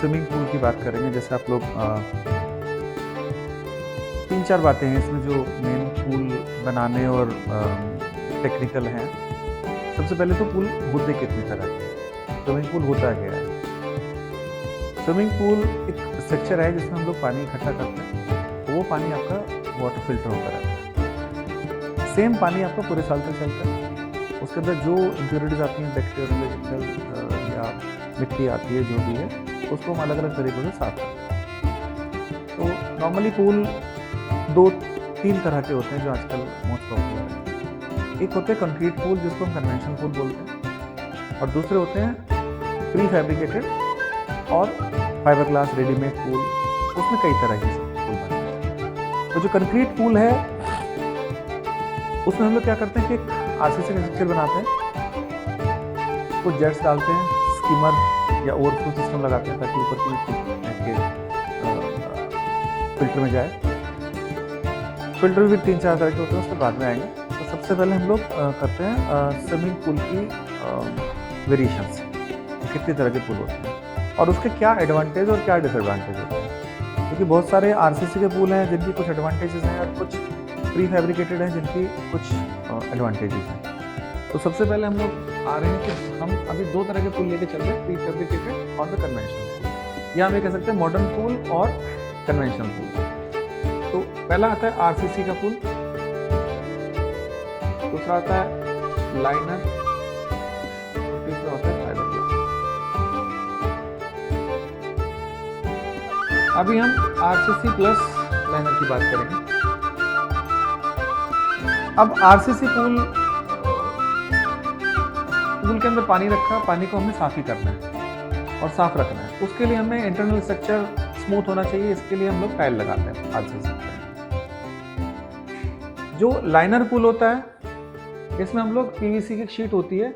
Swimming pool की बात करेंगे। जैसे आप लोग 3-4 बातें हैं इसमें जो मेन पूल बनाने और टेक्निकल हैं। सबसे पहले तो पूल होते कितनी तरह के हैं, स्विमिंग पूल होता क्या है? स्विमिंग पूल एक स्ट्रक्चर है जिसमें हम लोग पानी इकट्ठा करते हैं, वो पानी आपका वाटर फिल्टर होकर रहता है। सेम पानी आपका पूरे साल तक चलता है। उसके अंदर जो इम्प्योरिटीज आती हैं, बैक्टीरियल या मिट्टी आती है, जो भी है, उसको हम अलग अलग तरीकों से साफ करते हैं। तो नॉर्मली पूल 2-3 तरह के होते हैं जो आजकल मोस्ट पॉपुलर है। एक होते हैं कंक्रीट पूल, जिसको हम कन्वेंशनल पूल बोलते हैं, और दूसरे होते हैं प्री फैब्रिकेटेड और फाइबर ग्लास रेडीमेड पूल। उसमें कई तरह के पूल बनते हैं। तो जो कंक्रीट पूल है उसमें हम लोग क्या करते हैं कि एक आरसीसी का स्ट्रक्चर बनाते हैं, कुछ जेट्स डालते हैं, स्कीमर या ओवरफ्लो सिस्टम लगाते हैं ताकि ऊपर की फिल्टर में जाए। फिल्टर भी 3-4 तरह के होते हैं, उसके बाद में आएंगे। तो सबसे पहले हम लोग करते हैं स्विमिंग पूल की वेरिएशंस, कितनी तरह के पूल होते हैं और उसके क्या एडवांटेज और क्या डिसएडवांटेज होते हैं। क्योंकि बहुत सारे आरसीसी के पूल हैं जिनकी कुछ एडवांटेजेस हैं और कुछ प्री फैब्रिकेटेड हैं जिनकी कुछ एडवांटेजेस हैं। तो सबसे पहले हम लोग आ रहे हैं कि हम अभी 2 तरह के पूल लेके चल रहे हैं, प्री फैब्रिकेटेड और द कन्वेंशनल पूल, या हम ये कह सकते हैं मॉडर्न पूल और कन्वेंशनल पूल। तो पहला आता है आरसीसी का पूल, दूसरा आता है लाइनर, और तीसरा होता है फाइबर ग्लास। अभी हम आरसीसी प्लस लाइनर की बात करेंगे। अब आरसीसी पूल के अंदर पानी रखा, पानी को हमें साफ ही करना है और साफ रखना है। उसके लिए हमें इंटरनल स्ट्रक्चर स्मूथ होना चाहिए, इसके लिए हम लोग टाइल लगाते हैं आरसीसी पे। जो लाइनर पूल होता है इसमें हम लोग पीवीसी की शीट होती है,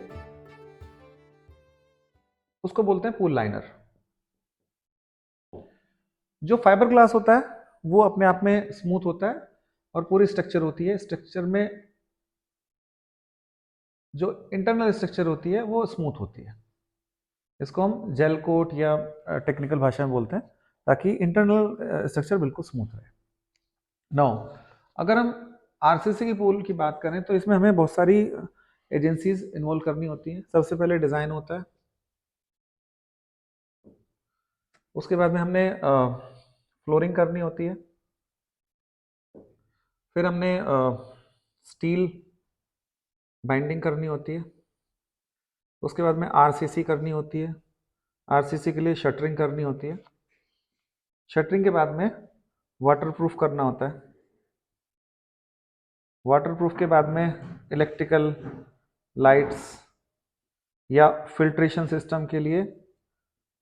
उसको बोलते हैं पूल लाइनर। जो फाइबर ग्लास होता है वो अपने आप में स्मूथ होता है और पूरी स्ट्रक्चर होती है। स्ट्रक्चर में जो इंटरनल स्ट्रक्चर होती है वो स्मूथ होती है। इसको हम जेल कोट या टेक्निकल भाषा में बोलते हैं, ताकि इंटरनल स्ट्रक्चर बिल्कुल स्मूथ रहे। नाउ अगर हम आरसीसी की पूल की बात करें तो इसमें हमें बहुत सारी एजेंसीज इन्वॉल्व करनी होती हैं। सबसे पहले डिज़ाइन होता है, उसके बाद में हमने फ्लोरिंग करनी होती है, फिर हमने स्टील बाइंडिंग करनी होती है, उसके बाद में आरसीसी करनी होती है, आरसीसी के लिए शटरिंग करनी होती है, शटरिंग के बाद में वाटरप्रूफ करना होता है, वाटरप्रूफ के बाद में इलेक्ट्रिकल लाइट्स या फिल्ट्रेशन सिस्टम के लिए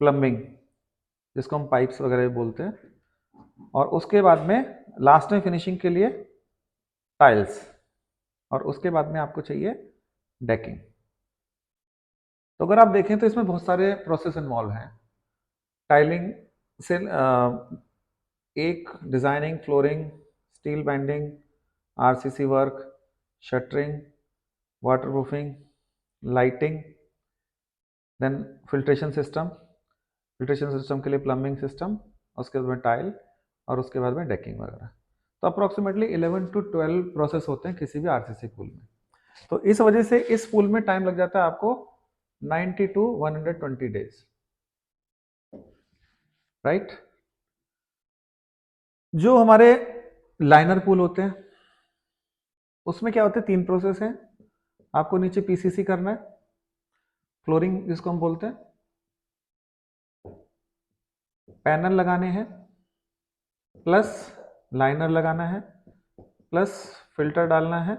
प्लम्बिंग, जिसको हम पाइप्स वगैरह बोलते हैं, और उसके बाद में लास्ट में फिनिशिंग के लिए टाइल्स, और उसके बाद में आपको चाहिए डेकिंग। तो अगर आप देखें तो इसमें बहुत सारे प्रोसेस इन्वॉल्व हैं। टाइलिंग से एक designing, flooring, steel binding, RCC work, shuttering, waterproofing, lighting, then filtration system के लिए प्लम्बिंग सिस्टम, उसके बाद में टाइल, और उसके बाद में डेकिंग वगैरह। तो अप्रोक्सीमेटली 11 to 12 प्रोसेस होते हैं किसी भी आरसीसी पूल में। तो इस वजह से इस पूल में टाइम लग जाता है आपको 90 to 120 डेज, राइट। जो हमारे लाइनर पूल होते हैं उसमें क्या होते हैं, 3 प्रोसेस हैं। आपको नीचे पीसीसी करना है, फ्लोरिंग जिसको हम बोलते हैं, पैनल लगाने हैं, प्लस लाइनर लगाना है, प्लस फिल्टर डालना है,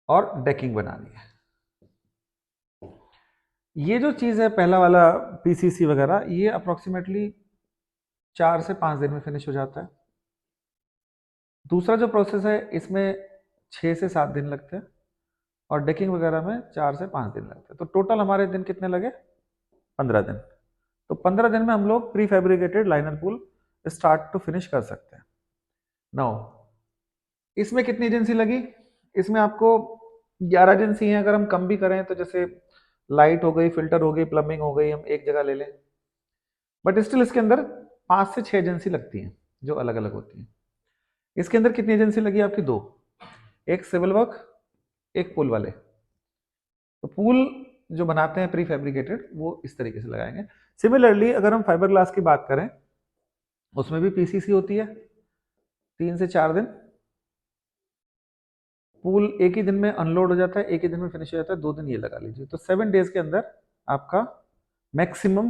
और डेकिंग बनानी है। ये जो चीज़ है पहला वाला पीसीसी वगैरह, ये अप्रोक्सीमेटली 4 से 5 दिन में फिनिश हो जाता है। दूसरा जो प्रोसेस है इसमें 6 से 7 दिन लगते हैं, और डेकिंग वगैरह में 4 से 5 दिन लगते हैं। तो टोटल हमारे दिन कितने लगे? 15 दिन। तो 15 दिन में हम लोग prefabricated liner pool start to finish कर सकते हैं। नाउ इसमें कितनी एजेंसी लगी? इसमें आपको 11 एजेंसी हैं। अगर हम कम भी करें तो जैसे लाइट हो गई, फिल्टर हो गई, प्लम्बिंग हो गई, हम एक जगह ले लें, बट स्टिल इसके अंदर 5 से 6 एजेंसी लगती हैं जो अलग अलग होती हैं। इसके अंदर कितनी एजेंसी लगी आपकी? 2, एक सिविल वर्क, एक पुल वाले। तो पुल जो बनाते हैं प्री फैब्रिकेटेड वो इस तरीके से लगाएंगे। सिमिलरली अगर हम फाइबर ग्लास की बात करें उसमें भी पीसीसी होती है 3 से 4 दिन। पुल एक ही दिन में अनलोड हो जाता है, एक ही दिन में फिनिश हो जाता है, 2 दिन ये लगा लीजिए। तो 7 डेज के अंदर आपका मैक्सिमम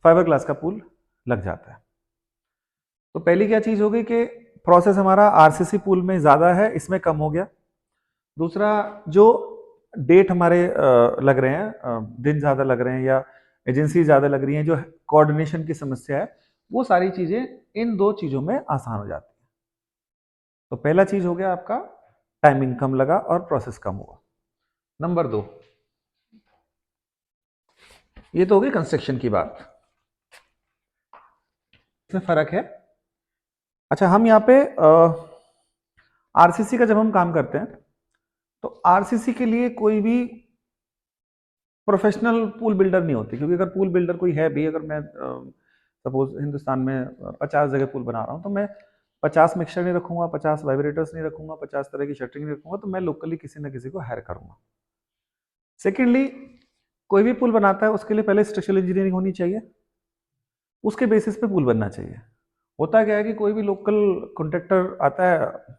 फाइबर ग्लास का पुल लग जाता है। तो पहली क्या चीज हो गई कि प्रोसेस हमारा आरसीसी पुल में ज्यादा है, इसमें कम हो गया। दूसरा, जो डेट हमारे लग रहे हैं, दिन ज्यादा लग रहे हैं या एजेंसी ज्यादा लग रही हैं, जो कोऑर्डिनेशन की समस्या है, वो सारी चीजें इन 2 चीजों में आसान हो जाती है। तो पहला चीज हो गया आपका टाइमिंग कम लगा और प्रोसेस कम हुआ। नंबर 2, ये तो हो गई कंस्ट्रक्शन की बात, इसमें फर्क है। अच्छा, हम यहाँ पे आरसीसी का जब हम काम करते हैं तो आरसीसी के लिए कोई भी प्रोफेशनल पूल बिल्डर नहीं होती, क्योंकि अगर पूल बिल्डर कोई है भी, अगर मैं सपोज हिंदुस्तान में 50 जगह पूल बना रहा हूँ तो मैं 50 मिक्सचर नहीं रखूंगा, 50 वाइब्रेटर्स नहीं रखूंगा, 50 तरह की शटरिंग नहीं रखूंगा, तो मैं लोकली किसी ना किसी को हायर करूंगा। सेकेंडली, कोई भी पुल बनाता है उसके लिए पहले स्ट्रक्चरल इंजीनियरिंग होनी चाहिए, उसके बेसिस पे पुल बनना चाहिए। होता क्या है कि कोई भी लोकल कॉन्ट्रैक्टर आता है,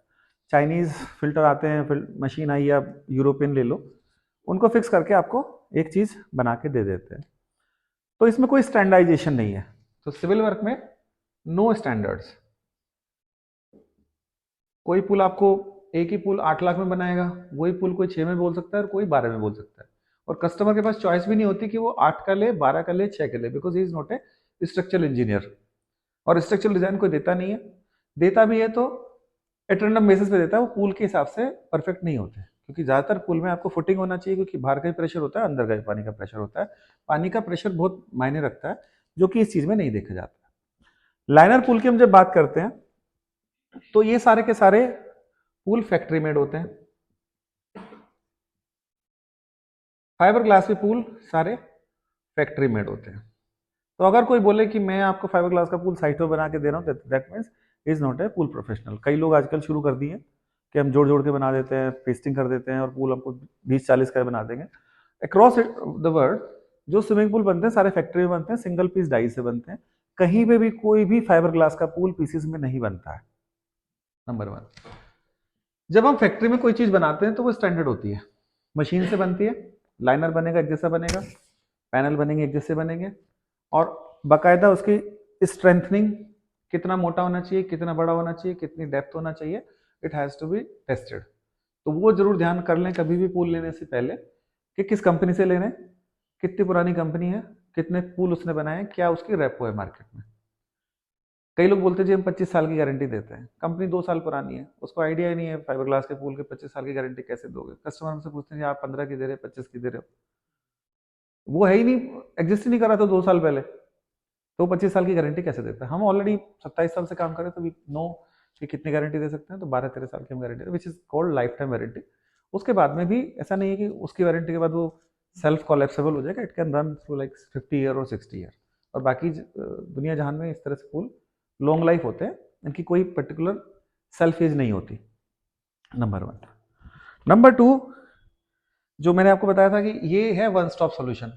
चाइनीज फिल्टर आते हैं, मशीन आई या यूरोपियन ले लो, उनको फिक्स करके आपको एक चीज बना के दे देते हैं। तो इसमें कोई स्टैंडर्डाइजेशन नहीं है। तो सिविल वर्क में नो स्टैंडर्ड्स। कोई पुल आपको एक ही पुल 8 लाख में बनाएगा, वही पुल कोई 6 में बोल सकता है और कोई 12 में बोल सकता है। और कस्टमर के पास चॉइस भी नहीं होती कि वो 8 का ले, 12 का ले, 6 का ले, because he is not A structural engineer. और स्ट्रक्चरल डिजाइन कोई देता नहीं है, देता भी है तो एट रैंडम बेसिस पे देता है, वो पुल के हिसाब से परफेक्ट नहीं होते। क्योंकि ज्यादातर पुल में आपको फुटिंग होना चाहिए, क्योंकि बाहर का भी प्रेशर होता है, अंदर का भी पानी का प्रेशर होता है। पानी का प्रेशर बहुत मायने रखता है, जो कि इस चीज में नहीं देखा जाता। लाइनर पुल की हम जब बात करते हैं तो ये सारे के सारे पुल फैक्ट्री मेड होते हैं। फाइबर ग्लास के पुल सारे फैक्ट्री मेड होते हैं। तो अगर कोई बोले कि मैं आपको फाइबर ग्लास का पुल साइट पे बना के दे रहा हूँ, that means is not a pool professional. कई लोग आजकल शुरू कर दिए कि हम जोड़ जोड़ के बना देते हैं, पेस्टिंग कर देते हैं और पुल हमको 20-40 का बना देंगे। अक्रॉस द वर्ल्ड जो स्विमिंग पूल बनते हैं सारे फैक्ट्री में बनते हैं, सिंगल पीस डाई से बनते हैं। कहीं पे भी कोई भी फाइबर ग्लास का पुल पीसीस में नहीं बनता है। नंबर 1, जब हम फैक्ट्री में कोई चीज बनाते हैं तो वो स्टैंडर्ड होती है, मशीन से बनती है। लाइनर बनेगा एक जैसा बनेगा, पैनल बनेंगे एक जैसे बनेंगे, और बाकायदा उसकी स्ट्रेंथनिंग कितना मोटा होना चाहिए, कितना बड़ा होना चाहिए, कितनी डेप्थ होना चाहिए, it has to be tested. तो वो जरूर ध्यान कर लें कभी भी पूल लेने से पहले कि किस कंपनी से ले रहे हैं, कितनी पुरानी कंपनी है, कितने पूल उसने बनाए हैं, क्या उसकी रेपो है मार्केट में। कई लोग बोलते हैं जी हम 25 साल की गारंटी देते हैं, कंपनी 2 साल पुरानी है, उसको आइडिया ही नहीं है फाइबर ग्लास के पूल के 25 साल की गारंटी कैसे दोगे। कस्टमर हमसे पूछते हैं जी आप 15 की दे रहे, 25 की दे रहे हो। वो है ही नहीं, एग्जिस्ट ही नहीं कर रहा था 2 साल पहले, तो 25 साल की गारंटी कैसे देता है। हम ऑलरेडी 27 साल से काम कर रहे हैं, तो वी नो कि कितनी गारंटी दे सकते हैं। तो 12-13 साल की हम guarantee, which is called life time warranty. उसके बाद में भी ऐसा नहीं है कि उसकी वारंटी के बाद वो सेल्फ कोलैप्सेबल हो जाएगा, it can run through like 50 year और 60 ईयर। और बाकी दुनिया जहान में इस तरह से पुल लॉन्ग लाइफ होते हैं, इनकी कोई पर्टिकुलर सेल्फ एज नहीं होती। नंबर 1। नंबर 2, जो मैंने आपको बताया था कि ये है वन स्टॉप सॉल्यूशन।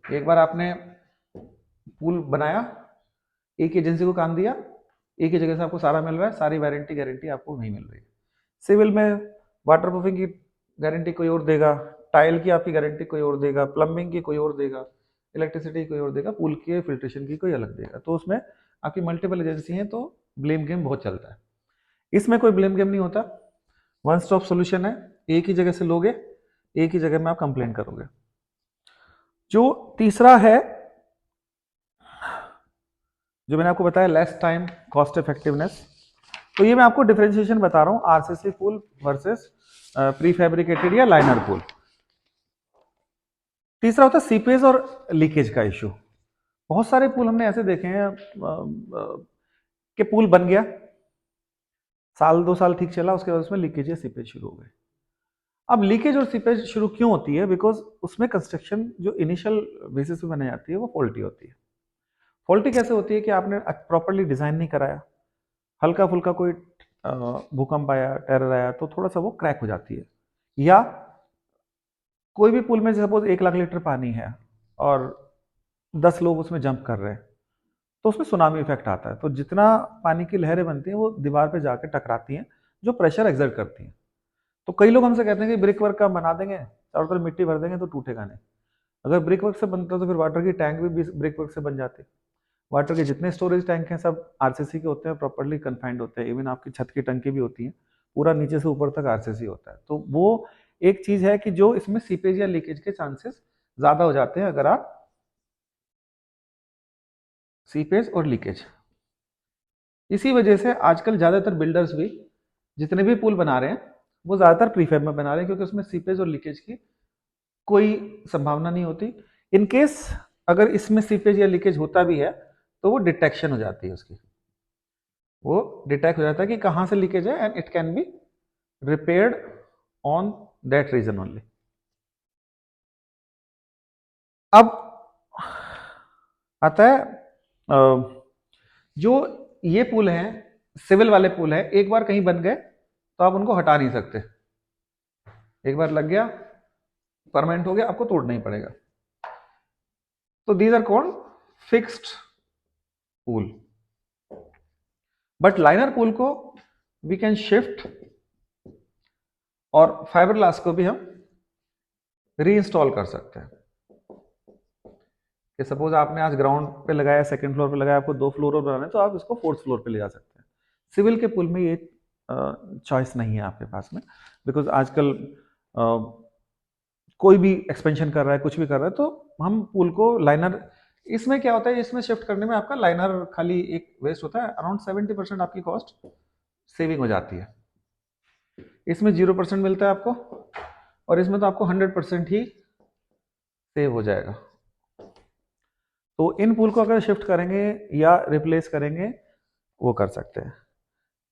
एक बार आपने पुल बनाया, एक एजेंसी को काम दिया, एक ही जगह से आपको सारा मिल रहा है, सारी वारंटी गारंटी आपको नहीं मिल रही है। सिविल में वाटर प्रूफिंग की गारंटी कोई और देगा, टाइल की आपकी गारंटी कोई और देगा, प्लम्बिंग की कोई और देगा, इलेक्ट्रिसिटी कोई और देगा, पूल के फिल्ट्रेशन की कोई अलग देगा। तो उसमें आपकी मल्टीपल एजेंसी हैं, तो ब्लेम गेम बहुत चलता है। इसमें कोई ब्लेम गेम नहीं होता, वन स्टॉप सोल्यूशन है, एक ही जगह से लोगे, एक ही जगह में आप कंप्लेन करोगे। जो तीसरा है, जो मैंने आपको बताया, लेस टाइम कॉस्ट इफेक्टिवनेस। तो ये मैं आपको डिफरेंशिएशन बता रहा हूं आरसीसी पुल वर्सेस प्री फैब्रिकेटेड या लाइनर पुल। तीसरा होता है सीपेज और लीकेज का इश्यू। बहुत सारे पुल हमने ऐसे देखे हैं कि पुल बन गया, साल 2 साल ठीक चला, उसके बाद उसमें लीकेज या सीपेज शुरू हो गए। अब लीकेज और सीपेज शुरू क्यों होती है? बिकॉज उसमें कंस्ट्रक्शन जो इनिशियल बेसिस पे बनाई जाती है वो फॉल्टी होती है। फॉल्टी कैसे होती है कि आपने प्रॉपरली डिजाइन नहीं कराया, हल्का फुल्का कोई भूकंप आया, टेरर आया तो थोड़ा सा वो क्रैक हो जाती है। या कोई भी पुल में सपोज 1 लाख लीटर पानी है और 10 लोग उसमें जंप कर रहे हैं, तो उसमें सुनामी इफेक्ट आता है। तो जितना पानी की लहरें बनती हैं वो दीवार पे जाकर टकराती हैं, जो प्रेशर एक्सर्ट करती हैं। तो कई लोग हमसे कहते हैं कि ब्रिक वर्क का बना देंगे, चारों तरफ मिट्टी भर देंगे तो टूटेगा नहीं। अगर ब्रिक वर्क से बनता तो फिर वाटर की टैंक भी ब्रिक वर्क से बन जाती। वाटर के जितने स्टोरेज टैंक हैं सब आरसीसी के होते हैं, प्रॉपर्ली कन्फाइंड होते हैं। इवन आपकी छत की टंकी भी होती है, पूरा नीचे से ऊपर तक आरसीसी होता है। तो वो एक चीज है कि जो इसमें सीपेज या लीकेज के चांसेस ज्यादा हो जाते हैं अगर आप सीपेज और लीकेज। इसी वजह से आजकल ज्यादातर बिल्डर्स भी जितने भी पुल बना रहे हैं वो ज्यादातर प्रीफेब में बना रहे हैं, क्योंकि उसमें सीपेज और लीकेज की कोई संभावना नहीं होती। इन केस अगर इसमें सीपेज या लीकेज होता भी है तो वो डिटेक्शन हो जाती है उसकी, वो डिटेक्ट हो जाता है कि कहां से लीकेज है and it can be repaired on that region only. अब आता है जो ये पुल है, सिविल वाले पुल है, एक बार कहीं बन गए तो आप उनको हटा नहीं सकते। एक बार लग गया, परमानेंट हो गया, आपको तोड़ना ही पड़ेगा। तो these are called fixed pool. But liner pool को वी कैन शिफ्ट, और फाइबर ग्लास को भी हम रीइंस्टॉल कर सकते हैं। कि सपोज आपने आज ग्राउंड पे लगाया, सेकंड फ्लोर पे लगाया, आपको 2 फ्लोर और बनाना है तो आप इसको 4th फ्लोर पे ले जा सकते हैं। सिविल के पुल में ये चॉइस नहीं है आपके पास में, बिकॉज आजकल कोई भी एक्सपेंशन कर रहा है, कुछ भी कर रहा है, तो हम पुल को लाइनर, इसमें क्या होता है, इसमें शिफ्ट करने में आपका लाइनर खाली एक वेस्ट होता है, अराउंड 70% आपकी कॉस्ट सेविंग हो जाती है। इसमें 0% मिलता है आपको, और इसमें तो आपको 100% ही सेव हो जाएगा। तो इन पुल को अगर शिफ्ट करेंगे या रिप्लेस करेंगे वो कर सकते हैं।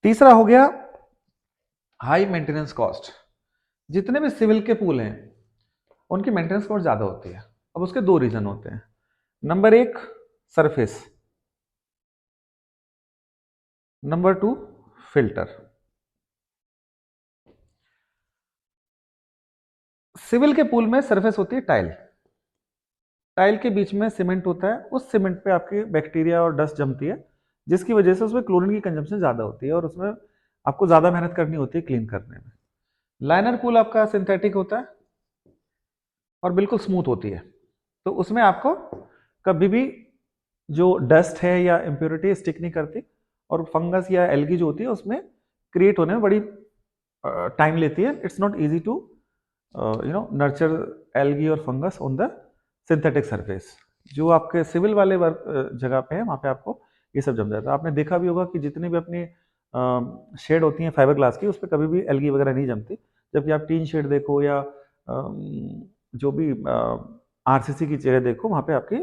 तीसरा हो गया हाई मेंटेनेंस कॉस्ट। जितने भी सिविल के पुल हैं उनकी मेंटेनेंस कॉस्ट ज्यादा होती है। अब उसके 2 रीजन होते हैं। Number 1 surface, number 2 filter. Civil के पुल में सरफेस होती है टाइल, टाइल के बीच में सीमेंट होता है, उस सीमेंट पे आपकी बैक्टीरिया और डस्ट जमती है, जिसकी वजह से उसमें क्लोरीन की कंजम्पशन ज्यादा होती है और उसमें आपको ज्यादा मेहनत करनी होती है क्लीन करने में। लाइनर पुल आपका सिंथेटिक होता है और बिल्कुल स्मूथ होती है, तो उसमें आपको कभी भी जो डस्ट है या इम्प्योरिटी स्टिक नहीं करती, और फंगस या एल्गी जो होती है उसमें क्रिएट होने में बड़ी टाइम लेती है। It's not easy to nurture algae और fungus on the synthetic surface. जो आपके सिविल वाले वर्क जगह पे है वहाँ पे आपको ये सब जम जाता है। आपने देखा भी होगा कि जितनी भी अपनी शेड होती हैं फाइबर ग्लास की, उस पर कभी भी एल्गी वगैरह नहीं जमती, जबकि आप टीन शेड देखो या जो भी आरसीसी की जगह देखो वहाँ पे आपकी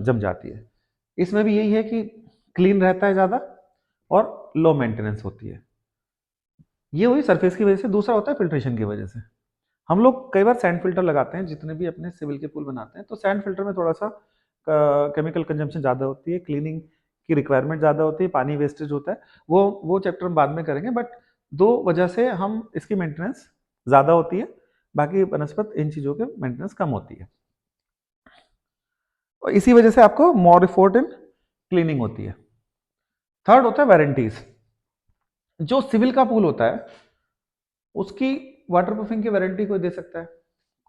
जम जाती है। इसमें भी यही है कि क्लीन रहता है ज़्यादा और लो मेंटेनेंस होती है। ये हुई सरफेस की वजह से। दूसरा होता है फिल्ट्रेशन की वजह से। हम लोग कई बार सैंड फिल्टर लगाते हैं, जितने भी अपने सिविल के पुल बनाते हैं, तो सैंड फिल्टर में थोड़ा सा केमिकल कंजम्पशन ज़्यादा होती है, क्लीनिंग की रिक्वायरमेंट ज़्यादा होती है, पानी वेस्टेज होता है। वो चैप्टर हम बाद में करेंगे। बट 2 वजह से हम इसकी मेंटेनेंस ज़्यादा होती है, बाकी बनस्पत इन चीज़ों के मेंटेनेंस कम होती है, और इसी वजह से आपको मोर एफर्ट इन क्लीनिंग होती है। थर्ड होता है वारंटीज। जो सिविल का पुल होता है उसकी वाटर प्रूफिंग की वारंटी कोई दे सकता है,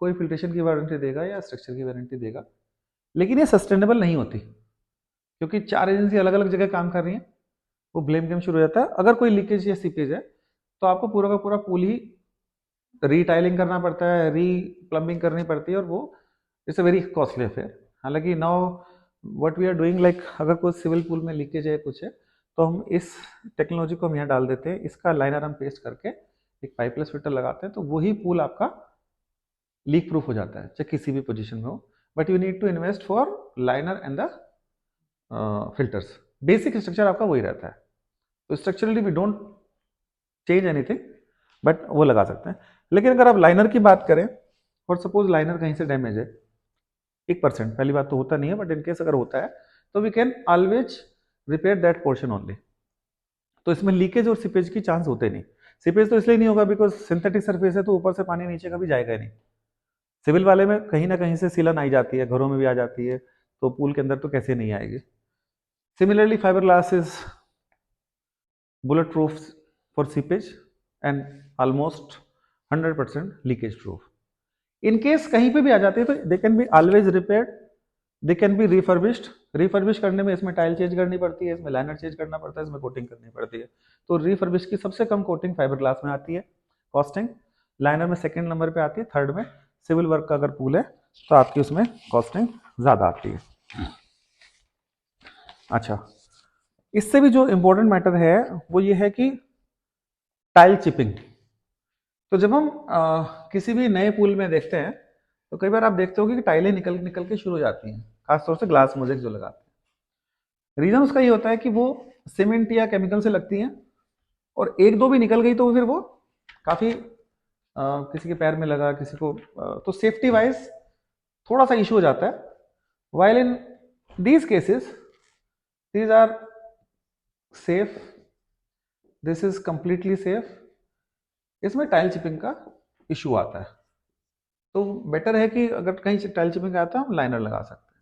कोई फिल्ट्रेशन की वारंटी देगा या स्ट्रक्चर की वारंटी देगा, लेकिन ये सस्टेनेबल नहीं होती, क्योंकि 4 एजेंसी अलग अलग जगह काम कर रही हैं। वो ब्लेम गेम शुरू हो जाता है। अगर कोई लीकेज या सीपेज है तो आपको पूरा का पूरा पुल ही रीटाइलिंग करना पड़ता है, री प्लम्बिंग करनी पड़ती है, और वो it's a very costly affair. हालांकि now what we are doing, like अगर कोई सिविल पुल में लीकेज है कुछ है, तो हम इस टेक्नोलॉजी को हम यहाँ डाल देते हैं, इसका लाइनर हम पेस्ट करके एक पाइपलेस फिल्टर लगाते हैं, तो वही पुल आपका लीक प्रूफ हो जाता है, चाहे किसी भी पोजीशन में हो। But you need to invest for liner and the filters. Basic structure आपका वही रहता है, तो structurally we don't change anything, but वो लगा सकते हैं। लेकिन अगर आप लाइनर की बात करें और सपोज लाइनर कहीं से डैमेज है, 1%, पहली बात तो होता नहीं है, बट इनकेस अगर होता है तो we can always repair that portion only. तो इसमें लीकेज और सीपेज की चांस होते नहीं। सीपेज तो इसलिए नहीं होगा बिकॉज सिंथेटिक सरफेस है, तो ऊपर से पानी नीचे कभी जाएगा ही नहीं। सिविल वाले में कहीं ना कहीं से सीलन आई जाती है, घरों में भी आ जाती है, तो पूल के अंदर तो कैसे नहीं आएगी। Similarly fibre glass is bullet proof for seepage and almost 100% leakage proof. In case कहीं पे भी आ जाती है तो they can be always repaired, they can be refurbished. Refurbish करने में इसमें टाइल चेंज करनी पड़ती है, इसमें लाइनर चेंज करना पड़ता है, इसमें कोटिंग करनी पड़ती है। तो रिफर्बिश की सबसे कम कोटिंग फाइबर ग्लास में आती है, कॉस्टिंग लाइनर में सेकंड नंबर पे आती है, थर्ड में सिविल वर्क का अगर पूल है तो आपकी उसमें कॉस्टिंग ज्यादा आती है। अच्छा, इससे भी जो इंपॉर्टेंट मैटर है वो ये है कि टाइल चिपिंग। तो जब हम किसी भी नए पूल में देखते हैं तो कई बार आप देखते हो कि टाइलें निकल निकल के शुरू हो जाती हैं, खासतौर से ग्लास मोजेक जो लगाते हैं। रीजन उसका ये होता है कि वो सीमेंट या केमिकल से लगती हैं, और एक दो भी निकल गई तो फिर वो काफी किसी के पैर में लगा, किसी को तो सेफ्टी वाइज थोड़ा सा इशू हो जाता है। While in these cases these are safe, this is completely safe. इसमें टाइल चिपिंग का इशू आता है, तो बेटर है कि अगर कहीं टाइल चिपिंग आता है हम लाइनर लगा सकते हैं।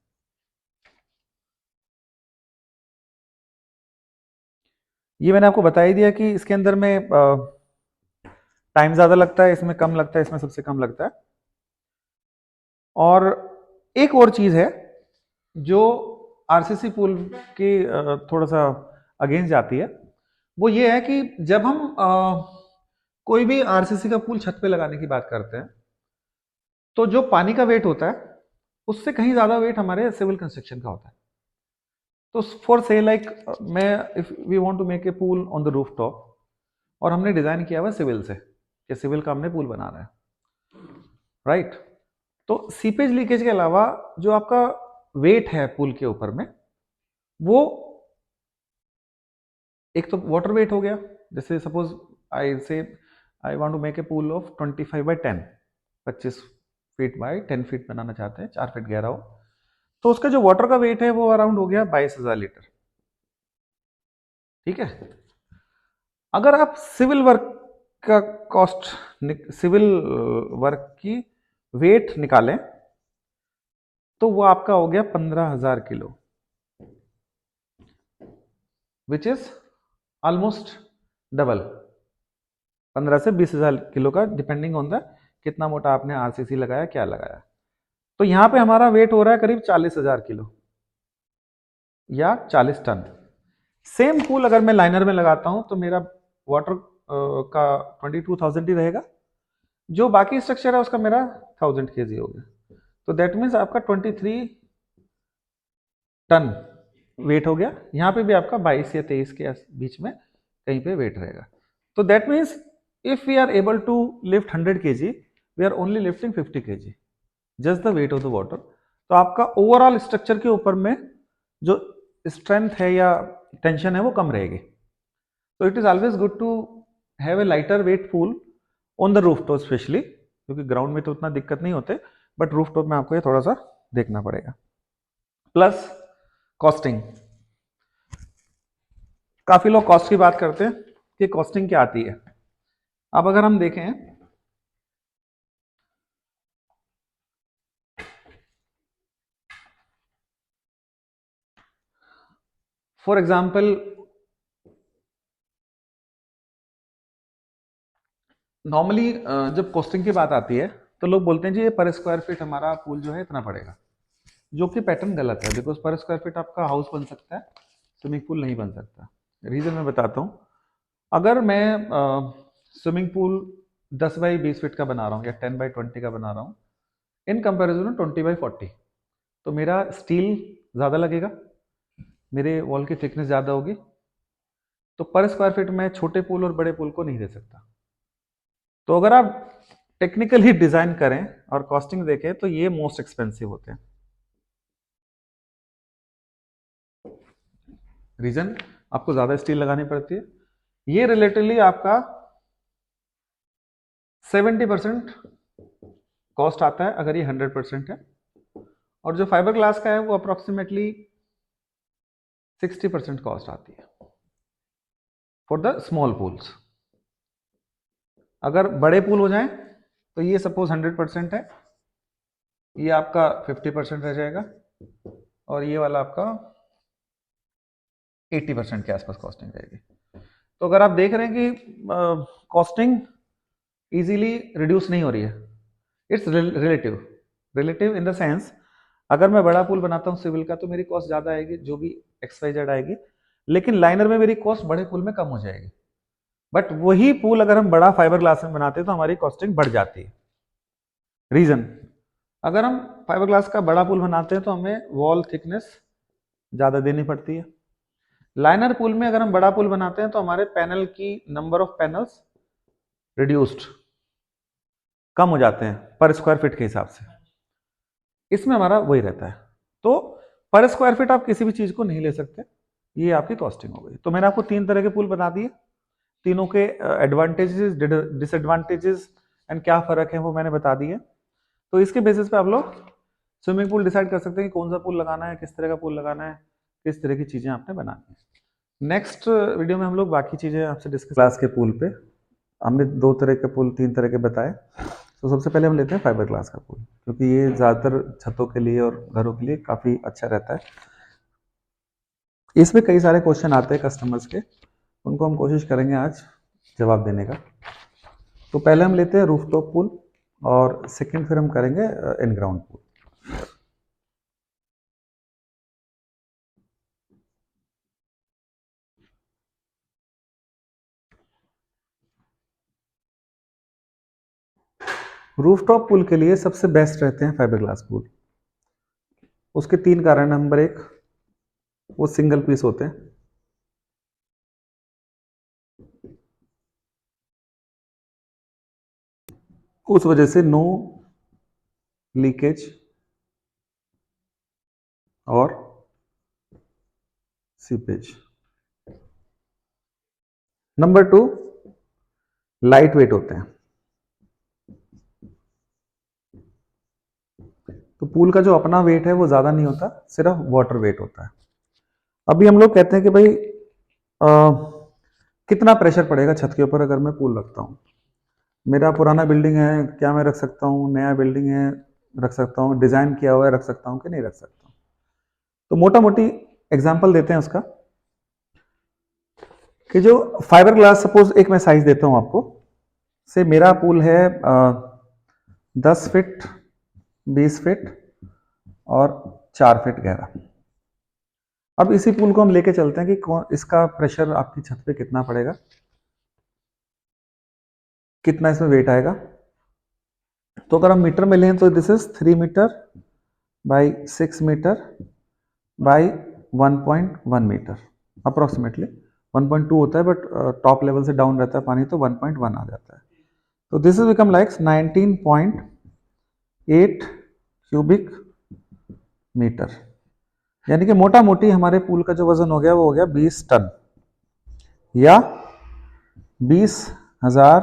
ये मैंने आपको बता ही दिया कि इसके अंदर में टाइम ज्यादा लगता है, इसमें कम लगता है, इसमें सबसे कम लगता है। और एक और चीज है जो आरसीसी पूल की थोड़ा सा अगेंस्ट जाती है, वो ये है कि जब हम कोई भी आरसीसी का पूल छत पे लगाने की बात करते हैं तो जो पानी का वेट होता है उससे कहीं ज्यादा वेट हमारे सिविल कंस्ट्रक्शन का होता है। तो फॉर से लाइक मैं if we want to make a pool on the roof top, और हमने डिजाइन किया हुआ सिविल से कि सिविल का हमने पूल बनाना है, राइट। तो सीपेज लीकेज के अलावा जो आपका वेट है पूल के ऊपर में, वो एक तो वाटर वेट हो गया। जैसे suppose I say I want to make a pool of 25/10, 25 feet by 10 feet बनाना चाहते हैं, 4 फीट गहरा हो, तो उसका जो वाटर का वेट है वो अराउंड हो गया 22,000 लीटर। ठीक है। अगर आप सिविल वर्क का कॉस्ट, सिविल वर्क की वेट निकालें तो वो आपका हो गया 15,000 kilo, which is almost double, 15 से 20,000 किलो का, डिपेंडिंग ऑन द कितना मोटा आपने आरसीसी लगाया, क्या लगाया। तो यहां पे हमारा वेट हो रहा है करीब 40,000 किलो या 40 टन। सेम पूल अगर मैं लाइनर में लगाता हूं तो मेरा वाटर का 22,000 ही रहेगा, जो बाकी स्ट्रक्चर है उसका मेरा 1000 केजी हो गया। तो दैट मीन्स आपका 23 टन वेट हो गया। यहां पे भी आपका 22 या 23 के बीच में कहीं पे वेट रहेगा। तो that means if we are able to lift 100 KG, we are only lifting 50 KG, just the weight of the water. तो आपका ओवरऑल स्ट्रक्चर के ऊपर में जो स्ट्रेंथ है या टेंशन है वो कम रहेगी। तो it is always good to have a lighter weight pool on the roof top specially, क्योंकि ग्राउंड में तो उतना दिक्कत नहीं होते, बट रूफ टॉप में आपको ये थोड़ा सा देखना पड़ेगा। प्लस कॉस्टिंग, काफी लोग कॉस्ट की बात करते हैं कि कॉस्टिंग क्या आती है। अब अगर हम देखें, फॉर एग्जाम्पल नॉर्मली जब कॉस्टिंग की बात आती है तो लोग बोलते हैं जी ये पर स्क्वायर फीट हमारा पूल जो है इतना पड़ेगा, जो कि पैटर्न गलत है। बिकॉज पर स्क्वायर फीट आपका हाउस बन सकता है, स्विमिंग पूल नहीं बन सकता। रीजन मैं बताता हूँ। अगर मैं स्विमिंग पूल 10/20 फीट का बना रहा हूँ या 10/20 का बना रहा हूँ, इन कंपेरिजन 20/40, तो मेरा स्टील ज़्यादा लगेगा, मेरे वॉल की थिकनेस ज़्यादा होगी, तो पर स्क्वायर फीट में छोटे पूल और बड़े पूल को नहीं दे सकता। तो अगर आप टेक्निकली डिज़ाइन करें और कॉस्टिंग देखें तो ये मोस्ट एक्सपेंसिव होते हैं। रीजन, आपको ज़्यादा स्टील लगानी पड़ती है। ये रिलेटिवली आपका 70% कॉस्ट आता है अगर ये 100% है, और जो फाइबर ग्लास का है वो अप्रोक्सीमेटली 60% कॉस्ट आती है फॉर द स्मॉल पूल्स। अगर बड़े पूल हो जाएं तो ये सपोज 100% है, ये आपका 50% रह जाएगा और ये वाला आपका 80% के आसपास कॉस्टिंग रहेगी। तो अगर आप देख रहे हैं कि कॉस्टिंग इजीली रिड्यूस नहीं हो रही है, it's relative. Relative in the sense, अगर मैं बड़ा पुल बनाता हूँ सिविल का तो मेरी कॉस्ट ज्यादा आएगी, जो भी XYZ आएगी, लेकिन लाइनर में मेरी कॉस्ट बड़े पुल में कम हो जाएगी। बट वही पुल अगर हम बड़ा फाइबर ग्लास में बनाते हैं तो हमारी कॉस्टिंग बढ़ जाती है। रीजन, अगर हम फाइबर ग्लास का बड़ा पुल बनाते हैं तो हमें वॉल थिकनेस ज्यादा देनी पड़ती है। लाइनर पुल में अगर हम बड़ा पुल बनाते हैं तो हमारे पैनल की नंबर ऑफ पैनल्स रिड्यूस्ड, कम हो जाते हैं पर स्क्वायर फीट के हिसाब से। इसमें हमारा वही रहता है। तो पर स्क्वायर फीट आप किसी भी चीज को नहीं ले सकते, ये आपकी कॉस्टिंग हो गई। तो मैंने आपको 3 तरह के पुल बता दिए, तीनों के एडवांटेजेस, डिसएडवांटेजेस एंड क्या फर्क है वो मैंने बता दिए। तो इसके बेसिस पे आप लोग स्विमिंग पूल डिसाइड कर सकते हैं कि कौन सा पूल लगाना है, किस तरह का पूल लगाना है, किस तरह की चीजें आपने बनानी है। नेक्स्ट वीडियो में हम लोग बाकी चीजें आपसे डिस्कस। ग्लास के पूल पे हमने 2 तरह के पूल, 3 तरह के बताए। तो सबसे पहले हम लेते हैं फाइबर ग्लास का पूल, क्योंकि ये ज्यादातर छतों के लिए और घरों के लिए काफी अच्छा रहता है। इसमें कई सारे क्वेश्चन आते हैं कस्टमर्स के, उनको हम कोशिश करेंगे आज जवाब देने का। तो पहले हम लेते हैं रूफटॉप पूल और सेकंड फिर हम करेंगे in ground pool. Rooftop pool के लिए सबसे बेस्ट रहते हैं फाइबर ग्लास पूल। उसके 3 कारण। नंबर 1, वो सिंगल पीस होते हैं, उस वजह से नो लीकेज और सीपेज। नंबर 2, लाइट वेट होते हैं। तो पूल का जो अपना वेट है वो ज्यादा नहीं होता, सिर्फ वाटर वेट होता है। अभी हम लोग कहते हैं कि भाई कितना प्रेशर पड़ेगा छत के ऊपर अगर मैं पूल रखता हूँ। मेरा पुराना बिल्डिंग है, क्या मैं रख सकता हूँ? नया बिल्डिंग है, रख सकता हूँ? डिजाइन किया हुआ है, रख सकता हूँ कि नहीं रख सकता हूँ? तो मोटा मोटी एग्जाम्पल देते हैं उसका कि जो फाइबर ग्लास, सपोज एक मैं साइज देता हूं आपको, से मेरा पूल है 10 फीट, 20 फीट और 4 फीट गहरा। अब इसी पूल को हम लेके चलते हैं कि इसका प्रेशर आपकी छत पे कितना पड़ेगा, कितना इसमें वेट आएगा। तो अगर हम मीटर में लें तो this is 3 metre by 6 metre by 1.1 metre approximately. 1.2 होता है, बट टॉप लेवल से डाउन रहता है पानी तो 1.1 आ जाता है। तो this is become like 19.8 cubic metre. यानी कि मोटा मोटी हमारे पूल का जो वजन हो गया वो हो गया 20 टन या 20,000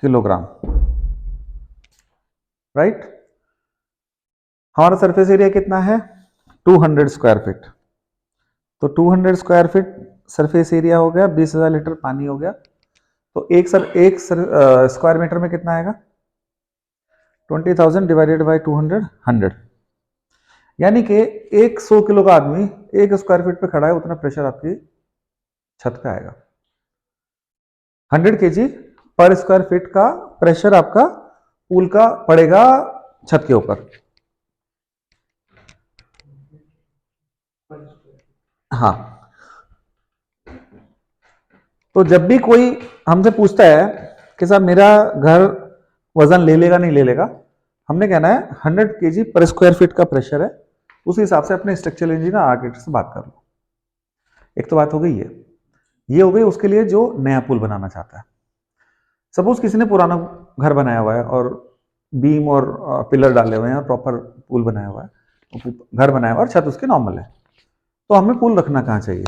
किलोग्राम, राइट। हमारा सरफेस एरिया कितना है? 200 स्क्वायर फीट। तो 200 स्क्वायर फीट सरफेस एरिया हो गया, 20,000 लीटर पानी हो गया। तो एक स्क्वायर मीटर में कितना आएगा? 20,000 डिवाइडेड बाई 200, 100। यानी कि 100 किलो का आदमी 1 स्क्वायर फीट पे खड़ा है, उतना प्रेशर आपकी छत पे आएगा। 100 केजी पर स्क्वायर फीट का प्रेशर आपका पूल का पड़ेगा छत के ऊपर। हाँ, तो जब भी कोई हमसे पूछता है कि साहब मेरा घर वजन ले लेगा नहीं ले लेगा, हमने कहना है 100 केजी पर स्क्वायर फीट का प्रेशर है, उस हिसाब से अपने स्ट्रक्चरल इंजीनियर आर्किटेक्ट से बात कर लो। एक तो बात हो गई है, ये हो गई उसके लिए जो नया पुल बनाना चाहता है। सपोज किसी ने पुराना घर बनाया हुआ है और बीम और पिलर डाले हुए हैं और प्रॉपर पुल बनाया हुआ है, घर बनाया हुआ है और छत उसकी नॉर्मल है, तो हमें पुल रखना कहाँ चाहिए?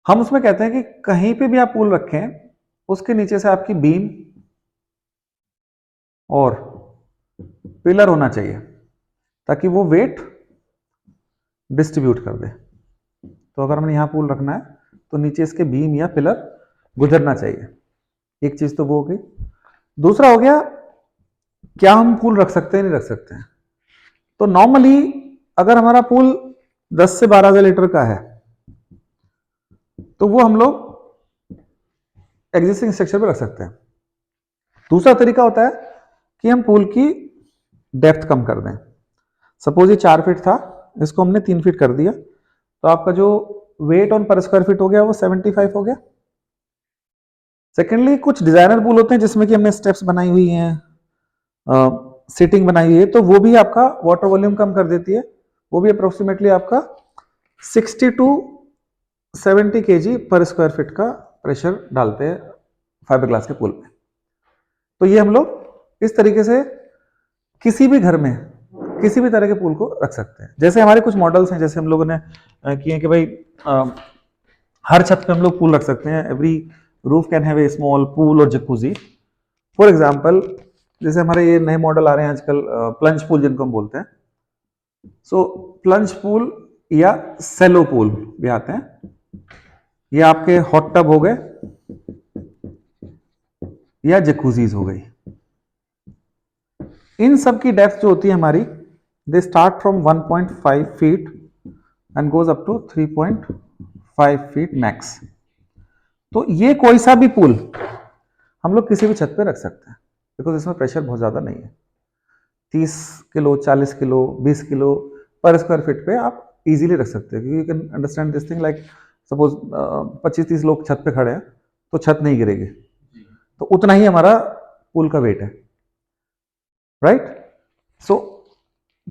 हम उसमें कहते हैं कि कहीं पे भी आप पुल रखें, उसके नीचे से आपकी बीम और पिलर होना चाहिए, ताकि वो वेट डिस्ट्रीब्यूट कर दे। तो अगर हमने यहाँ पूल रखना है तो नीचे इसके बीम या पिलर गुजरना चाहिए। एक चीज तो वो हो गई। दूसरा हो गया, क्या हम पूल रख सकते हैं नहीं रख सकते हैं। तो नॉर्मली अगर हमारा पूल 10 से 12,000 लीटर का है तो वो हम लोग एग्जिस्टिंग स्ट्रक्चर पे रख सकते हैं। दूसरा तरीका होता है कि हम पूल की डेप्थ कम कर दें। सपोज ये 4 फीट था, इसको हमने 3 फीट कर दिया, तो आपका जो वेट ऑन पर स्क्वायर फीट हो गया वो 75 हो गया। सेकेंडली कुछ डिजाइनर पूल होते हैं जिसमें कि हमने स्टेप्स बनाई हुई हैं, सीटिंग बनाई हुई है, तो वो भी आपका वाटर वॉल्यूम कम कर देती है। वो भी अप्रोक्सीमेटली आपका 60 टू 70 kg पर स्क्वायर फीट का प्रेशर डालते हैं फाइबर ग्लास के पूल में। तो ये हम लोग इस तरीके से किसी भी घर में किसी भी तरह के पूल को रख सकते हैं। जैसे हमारे कुछ मॉडल्स हैं, जैसे हम लोगों ने किए कि भाई हर छत पे हम लोग पूल रख सकते हैं। Every roof can have a small pool और जकूजी। फॉर एग्जांपल जैसे हमारे ये नए मॉडल आ रहे हैं आजकल, प्लंज पूल जिनको हम बोलते हैं। सो प्लंज पूल या सेलो पूल भी आते हैं। ये आपके हॉट टब हो गए या जकूजीज हो गई। इन सब की डेप्थ जो होती है हमारी, they start from 1.5 feet and goes up to 3.5 feet max. तो ये कोई सा भी पूल हम लोग किसी भी छत पे रख सकते हैं, बिकॉज इसमें प्रेशर बहुत ज्यादा नहीं है। 30 किलो, 40 किलो, 20 किलो पर स्क्वायर फीट पे आप इजीली रख सकते हैं, क्योंकि you can understand this thing. Like suppose 25-30 लोग छत पे खड़े हैं तो छत नहीं गिरेगी, तो उतना ही हमारा पूल का वेट है, राइट। सो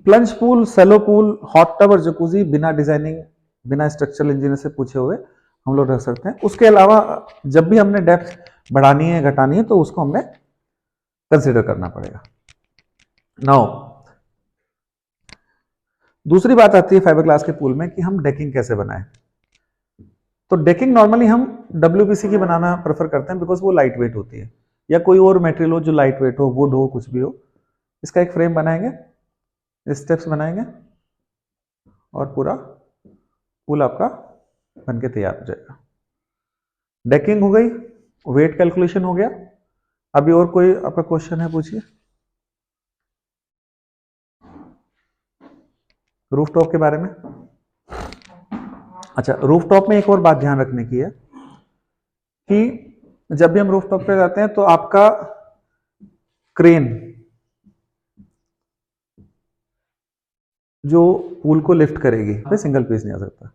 प्लंज पूल, सेलो पूल, हॉट टब और जकूजी बिना डिजाइनिंग, बिना स्ट्रक्चरल इंजीनियर से पूछे हुए हम लोग रख सकते हैं। उसके अलावा जब भी हमने डेप्थ बढ़ानी है घटानी है तो उसको हमें कंसिडर करना पड़ेगा। नाउ दूसरी बात आती है फाइबर ग्लास के पूल में कि हम डेकिंग कैसे बनाएं। तो डेकिंग नॉर्मली हम WPC की बनाना प्रेफर करते हैं, बिकॉज वो लाइट वेट होती है, या कोई और मटेरियल हो जो लाइट वेट हो, वुड हो, कुछ भी हो। इसका एक फ्रेम बनाएंगे, स्टेप्स बनाएंगे और पूरा पूल आपका बनके तैयार हो जाएगा। डेकिंग हो गई, वेट कैलकुलेशन हो गया। अभी और कोई आपका क्वेश्चन है, पूछिए। रूफटॉप के बारे में। अच्छा, रूफटॉप में एक और बात ध्यान रखने की है कि जब भी हम रूफटॉप पे जाते हैं तो आपका क्रेन जो पूल को लिफ्ट करेगी, पे सिंगल पीस नहीं आ सकता।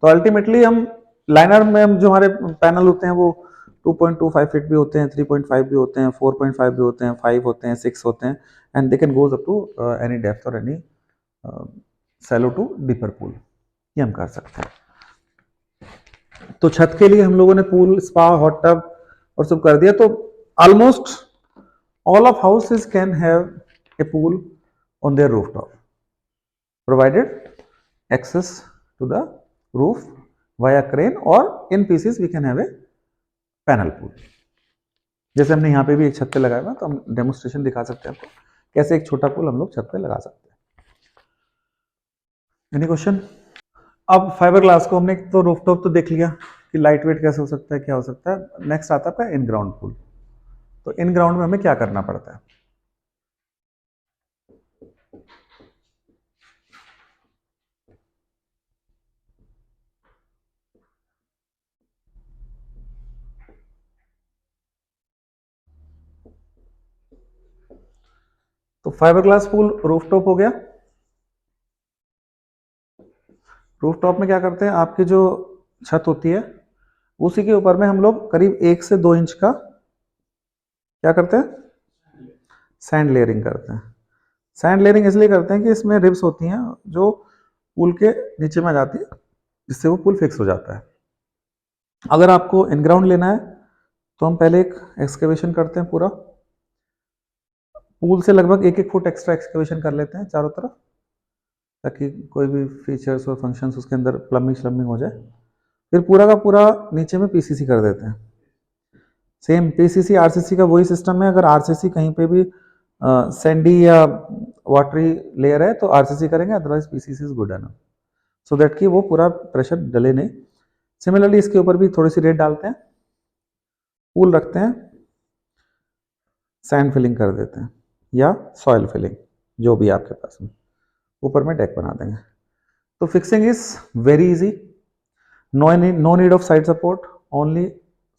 तो अल्टीमेटली हम लाइनर में हम जो हमारे पैनल होते हैं वो 2.25 फीट भी होते हैं, 3.5 भी होते हैं, 4.5 भी होते हैं, 5 होते हैं, 6 होते हैं, and they can goes up to any depth और any shallow to deeper pool. ये हम कर सकते हैं। तो छत के लिए हम लोगों ने पूल, स्पा, हॉट टब और सब कर दिया। तो almost all of houses can have a pool on their rooftop, provided access to the roof via crane, or in pieces we can have a panel pool। जैसे हमने यहाँ पे भी एक छत पे लगाया हुआ, तो हम डेमोस्ट्रेशन दिखा सकते हैं आपको कैसे एक छोटा पूल हम लोग छत पे लगा सकते हैं। Any question? अब फाइबर ग्लास को हमने तो रूफटॉप तो देख लिया कि लाइट वेट कैसे हो सकता है, क्या हो सकता है। नेक्स्ट आता है इन ग्राउंड पूल। तो इन ग्राउंड में हमें क्या करना पड़ता है? तो फाइबर ग्लास पूल रूफटॉप हो गया। रूफटॉप में क्या करते हैं, आपकी जो छत होती है उसी के ऊपर में हम लोग करीब 1 से 2 इंच का क्या करते हैं, सैंड लेयरिंग करते हैं। सैंड लेयरिंग इसलिए करते हैं कि इसमें रिब्स होती हैं जो पूल के नीचे में आ जाती है, जिससे वो पूल फिक्स हो जाता है। अगर आपको इन ग्राउंड लेना है तो हम पहले एक एक्सकेवेशन करते हैं, पूरा पूल से लगभग 1-1 फुट एक्स्ट्रा एक्सकेवेशन कर लेते हैं चारों तरफ, ताकि कोई भी फीचर्स और फंक्शंस उसके अंदर प्लम्बिंग श्लम्बिंग हो जाए। फिर पूरा का पूरा नीचे में PCC कर देते हैं। सेम PCC RCC का वही सिस्टम है। अगर RCC कहीं पे भी सैंडी या वाटरी लेयर है तो RCC करेंगे, otherwise PCC is good enough. So that कि वो पूरा प्रेशर डले नहीं। सिमिलरली इसके ऊपर भी थोड़ी सी रेत डालते हैं, पूल रखते हैं, सैंड फिलिंग कर देते हैं या सॉइल फिलिंग, जो भी आपके पास में, ऊपर में डेक बना देंगे। तो fixing is very easy, no need of side support, only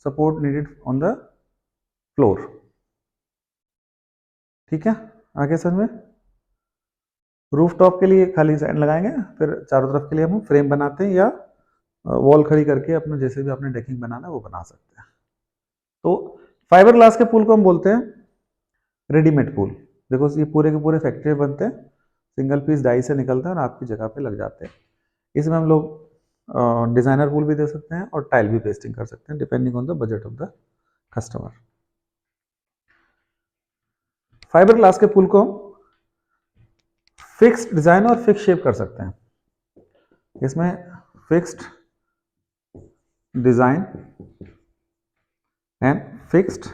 support needed on the floor. ठीक है, आगे सर में रूफ टॉप के लिए खाली सैंड लगाएंगे, फिर चारों तरफ के लिए हम फ्रेम बनाते हैं या वॉल खड़ी करके अपने जैसे भी आपने डेकिंग बनाना है वो बना सकते हैं। तो फाइबर ग्लास के पुल को हम बोलते हैं रेडीमेड पुल, बिकॉज ये पूरे के पूरे फैक्ट्री में बनते हैं, सिंगल पीस डाई से निकलते हैं और आपकी जगह पे लग जाते हैं। इसमें हम लोग डिजाइनर पुल भी दे सकते हैं और टाइल भी पेस्टिंग कर सकते हैं, depending on the budget of the customer. Fibre glass के पुल को फिक्स्ड डिजाइन और फिक्स शेप कर सकते हैं। इसमें fixed design and fixed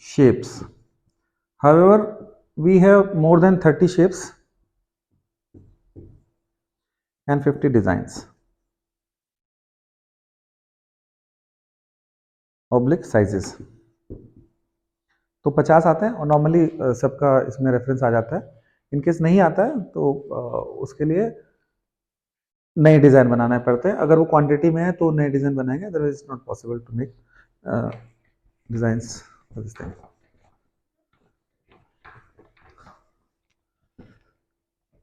shapes. However, we have more than 30 shapes and 50 designs. Oblique sizes. तो 50 आते हैं और नॉर्मली सबका इसमें रेफरेंस आ जाता है। इनकेस नहीं आता है तो उसके लिए नए डिज़ाइन बनाना पड़ते हैं। अगर वो क्वांटिटी में है तो नए डिज़ाइन बनाएंगे, otherwise it's not possible to make designs for this thing.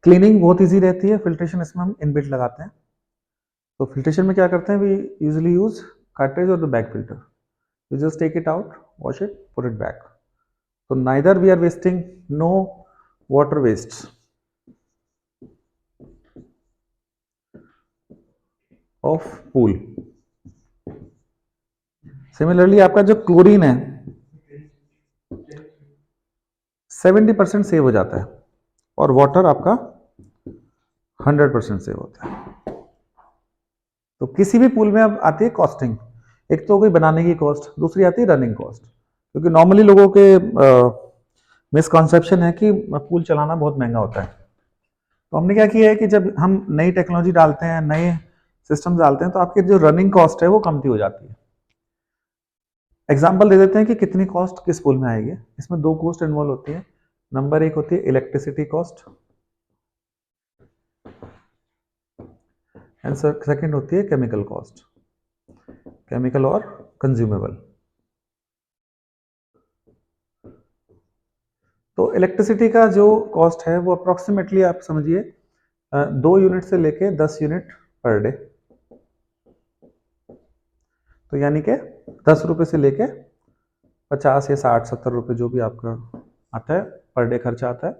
Cleaning बहुत इजी रहती है, फिल्ट्रेशन इसमें हम इनबिल्ट लगाते हैं। तो फिल्ट्रेशन में क्या करते हैं, वी यूजुअली यूज कार्ट्रिज और the back filter. You just take it out, wash it, put it back. So neither we are wasting, no water wastes of pool. Similarly आपका जो क्लोरीन है 70% सेव हो जाता है और वाटर आपका 100% save होता है। तो किसी भी पूल में अब आती है कॉस्टिंग, एक तो हो गई बनाने की कॉस्ट, दूसरी आती है रनिंग कॉस्ट। क्योंकि नॉर्मली लोगों के मिसकॉन्सेप्शन है कि पूल चलाना बहुत महंगा होता है। तो हमने क्या किया है कि जब हम नई टेक्नोलॉजी डालते हैं, नए सिस्टम डालते हैं, तो आपकी जो रनिंग कॉस्ट है वो कमती हो जाती है। एग्जाम्पल दे देते हैं कि कितनी कॉस्ट किस पूल में आएगी। इसमें दो कॉस्ट इन्वॉल्व होती है। नंबर एक होती है इलेक्ट्रिसिटी कॉस्ट एंड सेकंड होती है केमिकल कॉस्ट, केमिकल और कंज्यूमेबल। तो इलेक्ट्रिसिटी का जो कॉस्ट है वो अप्रोक्सीमेटली आप समझिए 2 यूनिट से लेके 10 यूनिट पर डे। तो यानी कि 10 रुपये से लेके 50 या 60-70 रुपये जो भी आपका आता है पर डे खर्चा आता है,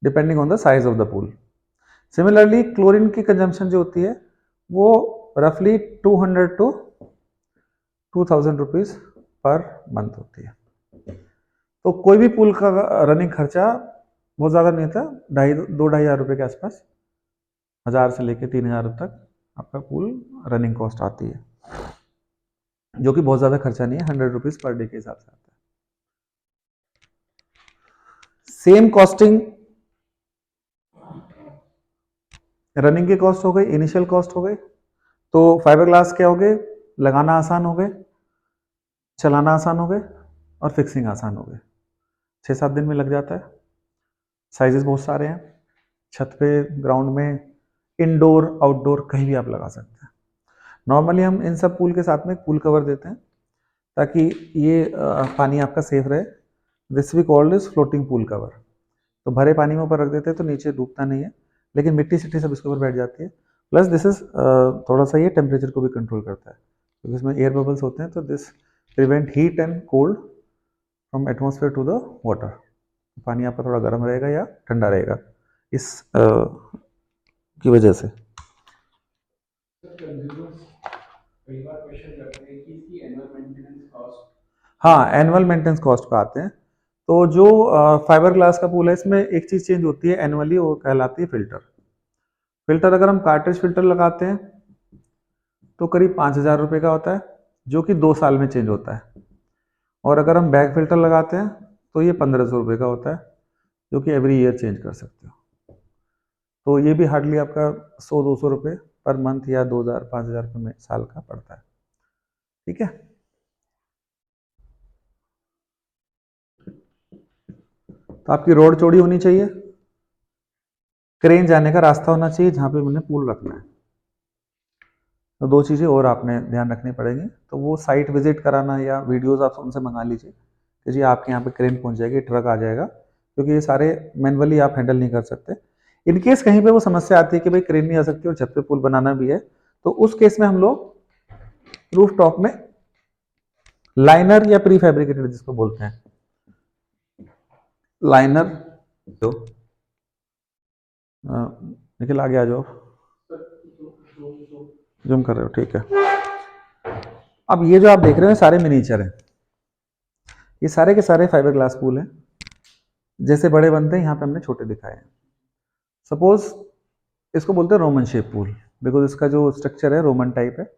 depending on the size of the pool. Similarly chlorine की कंजम्पशन जो होती है वो रफली 200 टू 2000 रुपीज पर मंथ होती है। तो कोई भी पूल का रनिंग खर्चा बहुत ज़्यादा नहीं होता, 2-2.5 हज़ार रुपये के आसपास, 1000 से लेके 3000 तक आपका पूल रनिंग कॉस्ट आती है, जो कि बहुत ज़्यादा खर्चा नहीं है, 100 रुपीज़ पर डे के हिसाब से आता है। सेम कॉस्टिंग रनिंग की कॉस्ट हो गई, इनिशियल कॉस्ट हो गई। तो फाइबर ग्लास क्या हो गए, लगाना आसान हो गए, चलाना आसान हो गए और फिक्सिंग आसान हो गए। 6-7 दिन में लग जाता है। साइजेस बहुत सारे हैं, छत पे, ग्राउंड में, इंडोर आउटडोर कहीं भी आप लगा सकते हैं। नॉर्मली हम इन सब पूल के साथ में पूल कवर देते हैं ताकि ये पानी आपका सेफ रहे। This we called is floating pool cover. तो भरे पानी में ऊपर रख देते हैं तो नीचे डूबता नहीं है, लेकिन मिट्टी सिट्टी सब इसके ऊपर बैठ जाती है। प्लस दिस इज थोड़ा सा ये टेम्परेचर को भी कंट्रोल करता है, क्योंकि इसमें एयर बबल्स होते हैं, तो this prevent heat and cold from atmosphere to the water. पानी आपका थोड़ा गर्म रहेगा या ठंडा रहेगा इस की वजह से। हाँ, एनुअल मेंटेनेंस कॉस्ट पे आते हैं। तो जो फाइबर ग्लास का पूल है इसमें एक चीज चेंज होती है एनुअली, वो कहलाती है फिल्टर। फिल्टर अगर हम कार्ट्रिज फिल्टर लगाते हैं तो करीब 5000 रुपये का होता है, जो कि 2 साल में चेंज होता है। और अगर हम बैग फिल्टर लगाते हैं तो ये 1500 रुपये का होता है, जो कि एवरी ईयर चेंज कर सकते हो। तो ये भी हार्डली आपका 100-200 रुपये पर मंथ या 2,000-5,000 रुपये में साल का पड़ता है। ठीक है, तो आपकी रोड चौड़ी होनी चाहिए, क्रेन जाने का रास्ता होना चाहिए जहाँ पे मैंने पूल रखना है। तो दो चीज़ें और आपने ध्यान रखनी पड़ेगी, तो वो साइट विजिट कराना या वीडियोस आप उनसे मंगा लीजिए कि जी आपके यहाँ पे क्रेन पहुँच जाएगी, ट्रक आ जाएगा, क्योंकि ये सारे मैनुअली आप हैंडल नहीं कर सकते। इन केस कहीं पे वो समस्या आती है कि भाई क्रेन नहीं आ सकती और छत पे पुल बनाना भी है, तो उस केस में हम लोग रूफ टॉप में लाइनर या प्री फैब्रिकेटेड जिसको बोलते हैं, लाइनर जो निकल आगे आ जाओ, जूम कर रहे हो, ठीक है। अब ये जो आप देख रहे हो सारे मिनीचर हैं, ये सारे के सारे फाइबर ग्लास पूल हैं। जैसे बड़े बनते हैं यहाँ पे हमने छोटे दिखाए हैं। सपोज इसको बोलते हैं रोमन शेप पूल, बिकॉज इसका जो स्ट्रक्चर है रोमन टाइप है,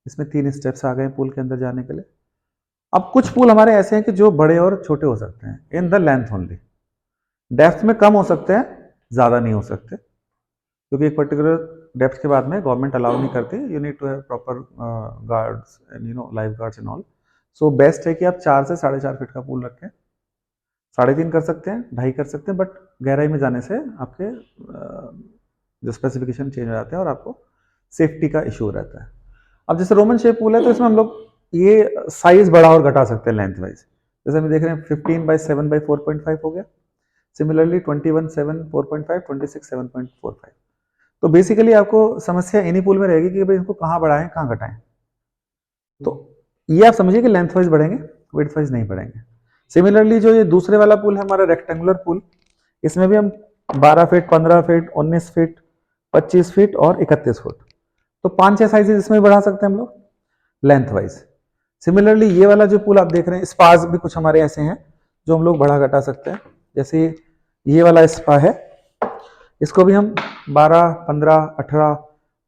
इसमें 3 स्टेप्स आ गए पूल के अंदर जाने के लिए। अब कुछ पूल हमारे ऐसे हैं कि जो बड़े और छोटे हो सकते हैं in the length only, depth में कम हो सकते हैं, ज़्यादा नहीं हो सकते, क्योंकि एक पर्टिकुलर डेप्थ के बाद में गवर्नमेंट अलाउ नहीं करती, you need to have proper guards and life guards and all. So best है कि आप 4 से 4.5 फीट का पूल रखें, 3.5 कर सकते हैं, 2.5 कर सकते हैं, बट गहराई में जाने से आपके जो स्पेसिफिकेशन चेंज हो जाते हैं और आपको सेफ्टी का इशू रहता है। अब जैसे रोमन शेप पूल है तो इसमें हम लोग ये साइज बढ़ा और घटा सकते हैं लेंथ वाइज। जैसे हम देख रहे हैं 15/7/4.5 हो गया, सिमिलरली 21/7 4.5, 26 7.45। तो बेसिकली आपको समस्या इन्हीं पूल में रहेगी कि भाई इसको कहाँ बढ़ाएं कहाँ घटाएं। तो ये आप समझिए कि लेंथ वाइज बढ़ेंगे, विड्थ वाइज नहीं बढ़ेंगे। सिमिलरली जो ये दूसरे वाला पूल है हमारा रेक्टेंगुलर पूल, इसमें भी हम 12 फीट, 15 फीट, 19 फीट, 25 फीट और 31 फुट, तो 5-6 साइजेस इसमें बढ़ा सकते हैं हम लोग लेंथ वाइज। सिमिलरली ये वाला जो पूल आप देख रहे हैं, स्पास भी कुछ हमारे ऐसे हैं जो हम लोग बढ़ा घटा सकते हैं। जैसे ये वाला स्पा है, इसको भी हम 12, 15, 18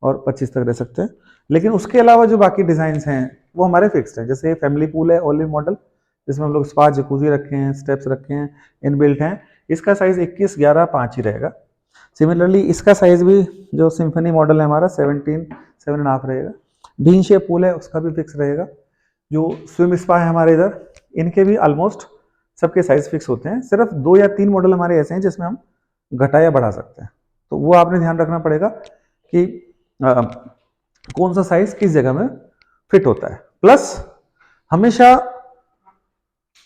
और 25 तक दे सकते हैं। लेकिन उसके अलावा जो बाकी डिजाइन हैं वो हमारे फिक्स्ड हैं। जैसे फैमिली पूल है ओलिव मॉडल, जिसमें हम लोग स्पा जकूजी रखे हैं, स्टेप्स रखे हैं, इनबिल्ट हैं, इसका साइज 21, 11, 5 ही रहेगा। सिमिलरली इसका साइज भी जो सिम्फनी मॉडल है हमारा 17, 7.5 रहेगा। बीन शेप पूल है उसका भी फिक्स रहेगा। जो स्विम स्पा है हमारे इधर, इनके भी ऑलमोस्ट सबके साइज फिक्स होते हैं। सिर्फ 2 या 3 मॉडल हमारे ऐसे हैं जिसमें हम घटा या बढ़ा सकते हैं, तो वो आपने ध्यान रखना पड़ेगा कि कौन सा साइज किस जगह में फिट होता है। प्लस हमेशा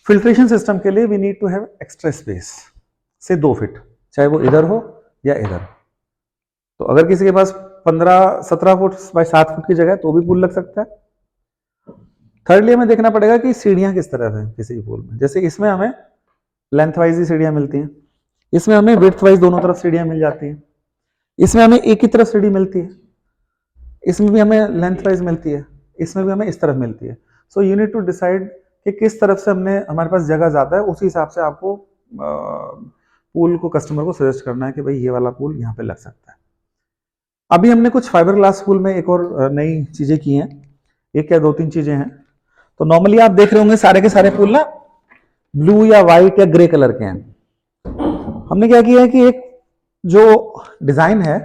फिल्ट्रेशन सिस्टम के लिए we need to have extra space से 2 फीट, चाहे वो इधर हो या इधर। तो अगर किसी के पास 15-17 फुट बाय 7 फुट की जगह है तो भी पूल लग सकता है। थर्डली हमें देखना पड़ेगा कि सीढ़ियां किस तरफ हैं किसी भी पूल में। जैसे इसमें हमें लेंथ वाइज ही सीढ़ियां मिलती हैं, इसमें हमें विड्थ वाइज दोनों तरफ सीढ़ियां मिल जाती हैं, इसमें हमें एक ही तरफ सीढ़ी मिलती है, इसमें भी हमें लेंथ वाइज मिलती है, इसमें भी हमें इस तरफ मिलती है। So you need to decide कि किस तरफ से हमारे पास जगह ज़्यादा है, उसी हिसाब से आपको पूल को कस्टमर को सजेस्ट करना है कि भाई ये वाला पूल यहाँ पे लग सकता है। अभी हमने कुछ फाइबर ग्लास पूल में एक और नई चीज़ें की हैं, एक या 2-3 चीज़ें हैं। तो नॉर्मली आप देख रहे होंगे सारे के सारे पूल ना ब्लू या व्हाइट या ग्रे कलर के हैं। हमने क्या किया है कि एक जो डिजाइन है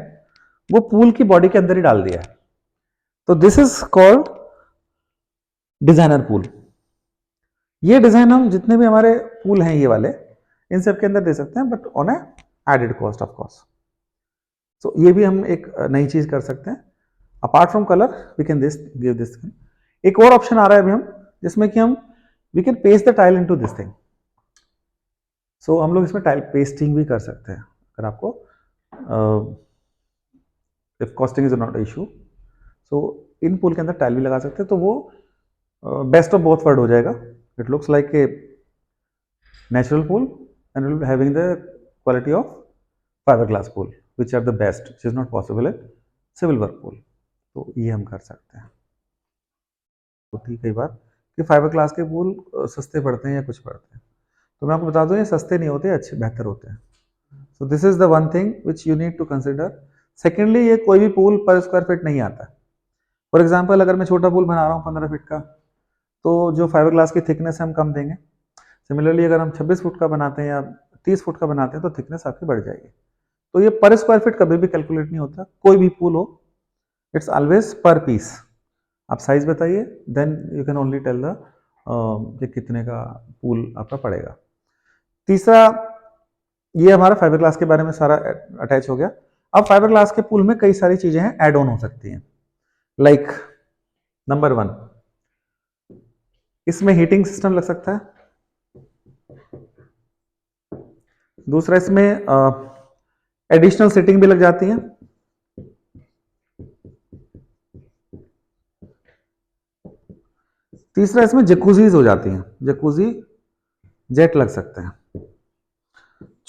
वो पूल की बॉडी के अंदर ही डाल दिया है। तो this is called designer pool. ये डिजाइन हम जितने भी हमारे पूल हैं ये वाले, इन सब के अंदर दे सकते हैं, but on a added cost of course. So ये भी हम एक नई चीज कर सकते हैं। Apart from colour we can give this. एक और ऑप्शन आ रहा है अभी हम, जिसमें कि हम we can paste the tile into this thing. So हम लोग इसमें टाइल पेस्टिंग भी कर सकते हैं अगर आपको if costing is not issue. So in pool के अंदर टाइल भी लगा सकते हैं, तो वो बेस्ट ऑफ बोथ वर्ल्ड हो जाएगा। It looks like a natural pool and having the quality of fibre glass pool which are the best, which is not possible in civil work pool. तो ये हम कर सकते हैं। होती कई बार कि फाइबर ग्लास के पूल सस्ते पड़ते हैं या कुछ पड़ते हैं, तो मैं आपको बता दूं ये सस्ते नहीं होते, अच्छे बेहतर होते हैं। So this is the one thing which you need to consider. Secondly, ये कोई भी पूल पर स्क्वायर फीट नहीं आता। फॉर एग्जाम्पल अगर मैं छोटा पूल बना रहा हूँ 15 फीट का, तो जो फाइबर ग्लास की थिकनेस है हम कम देंगे। सिमिलरली अगर हम 26 फुट का बनाते हैं या 30 फुट का बनाते हैं तो थिकनेस आपकी बढ़ जाएगी। तो ये पर स्क्वायर फीट कभी भी कैलकुलेट नहीं होता, कोई भी पूल हो, इट्स ऑलवेज पर पीस। आप साइज बताइए, then you can only tell the कि कितने का पूल आपका पड़ेगा। तीसरा, ये हमारा फाइबर ग्लास के बारे में सारा अटैच हो गया। अब फाइबर ग्लास के पूल में कई सारी चीजें हैं, एड ऑन हो सकती हैं। लाइक नंबर 1, इसमें हीटिंग सिस्टम लग सकता है। दूसरा, इसमें एडिशनल सीटिंग भी लग जाती है। तीसरा, इसमें जकूजीज हो जाती हैं, जकूजी जेट लग सकते हैं।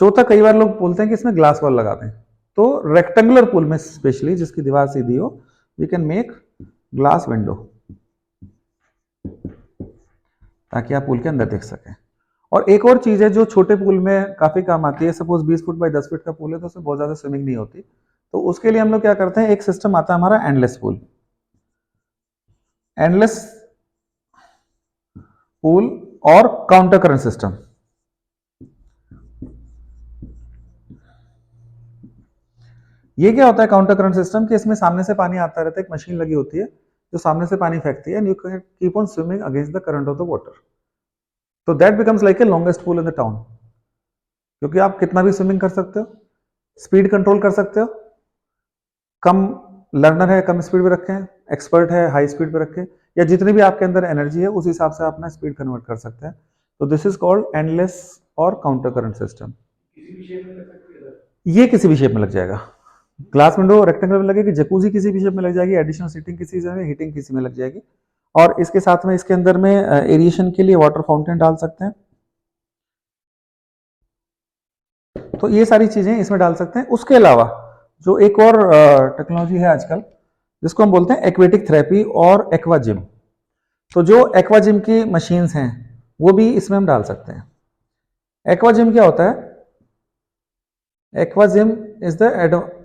चौथा, कई बार लोग बोलते हैं कि इसमें ग्लास वॉल लगा दें, तो रेक्टेंगुलर पूल में स्पेशली जिसकी दीवार सीधी हो, we can make glass window, ताकि आप पूल के अंदर देख सकें। और एक और चीज है जो छोटे पूल में काफी काम आती है, सपोज 20 फुट बाई 10 फीट का पूल है तो उसमें बहुत ज्यादा स्विमिंग नहीं होती, तो उसके लिए हम लोग क्या करते हैं, एक सिस्टम आता है हमारा एंडलेस पूल। एंडलेस पूल और काउंटर करंट सिस्टम। ये क्या होता है काउंटर करंट सिस्टम, कि इसमें सामने से पानी आता रहता है, एक मशीन लगी होती है जो सामने से पानी फेंकती है, and you can keep on swimming against the current of the water. तो that becomes like a longest pool in the town, क्योंकि आप कितना भी स्विमिंग कर सकते हो, स्पीड कंट्रोल कर सकते हो, कम लर्नर है कम स्पीड पे रखें, एक्सपर्ट है हाई स्पीड पे रखें, या जितनी भी आपके अंदर एनर्जी है उस हिसाब से आप अपना स्पीड कन्वर्ट कर सकते हैं। तो दिस इज कॉल्ड एंडलेस और काउंटर करंट सिस्टम। ये किसी भी शेप में लग जाएगा, ग्लास विंडो रेक्टेंगल में लगेगी, जकूजी किसी भी शेप में लग जाएगी, एडिशनल सीटिंग किसी में, हीटिंग किसी में लग जाएगी। और इसके साथ में इसके अंदर में एरिएशन के लिए वाटर फाउंटेन डाल सकते हैं। तो ये सारी चीजें इसमें डाल सकते हैं। उसके अलावा जो एक और टेक्नोलॉजी है आजकल, जिसको हम बोलते हैं एक्वेटिक थेरेपी और एक्वा जिम। तो जो एक्वा जिम की मशीन्स हैं वो भी इसमें हम डाल सकते हैं। एक्वा जिम क्या होता है, aqua gym is the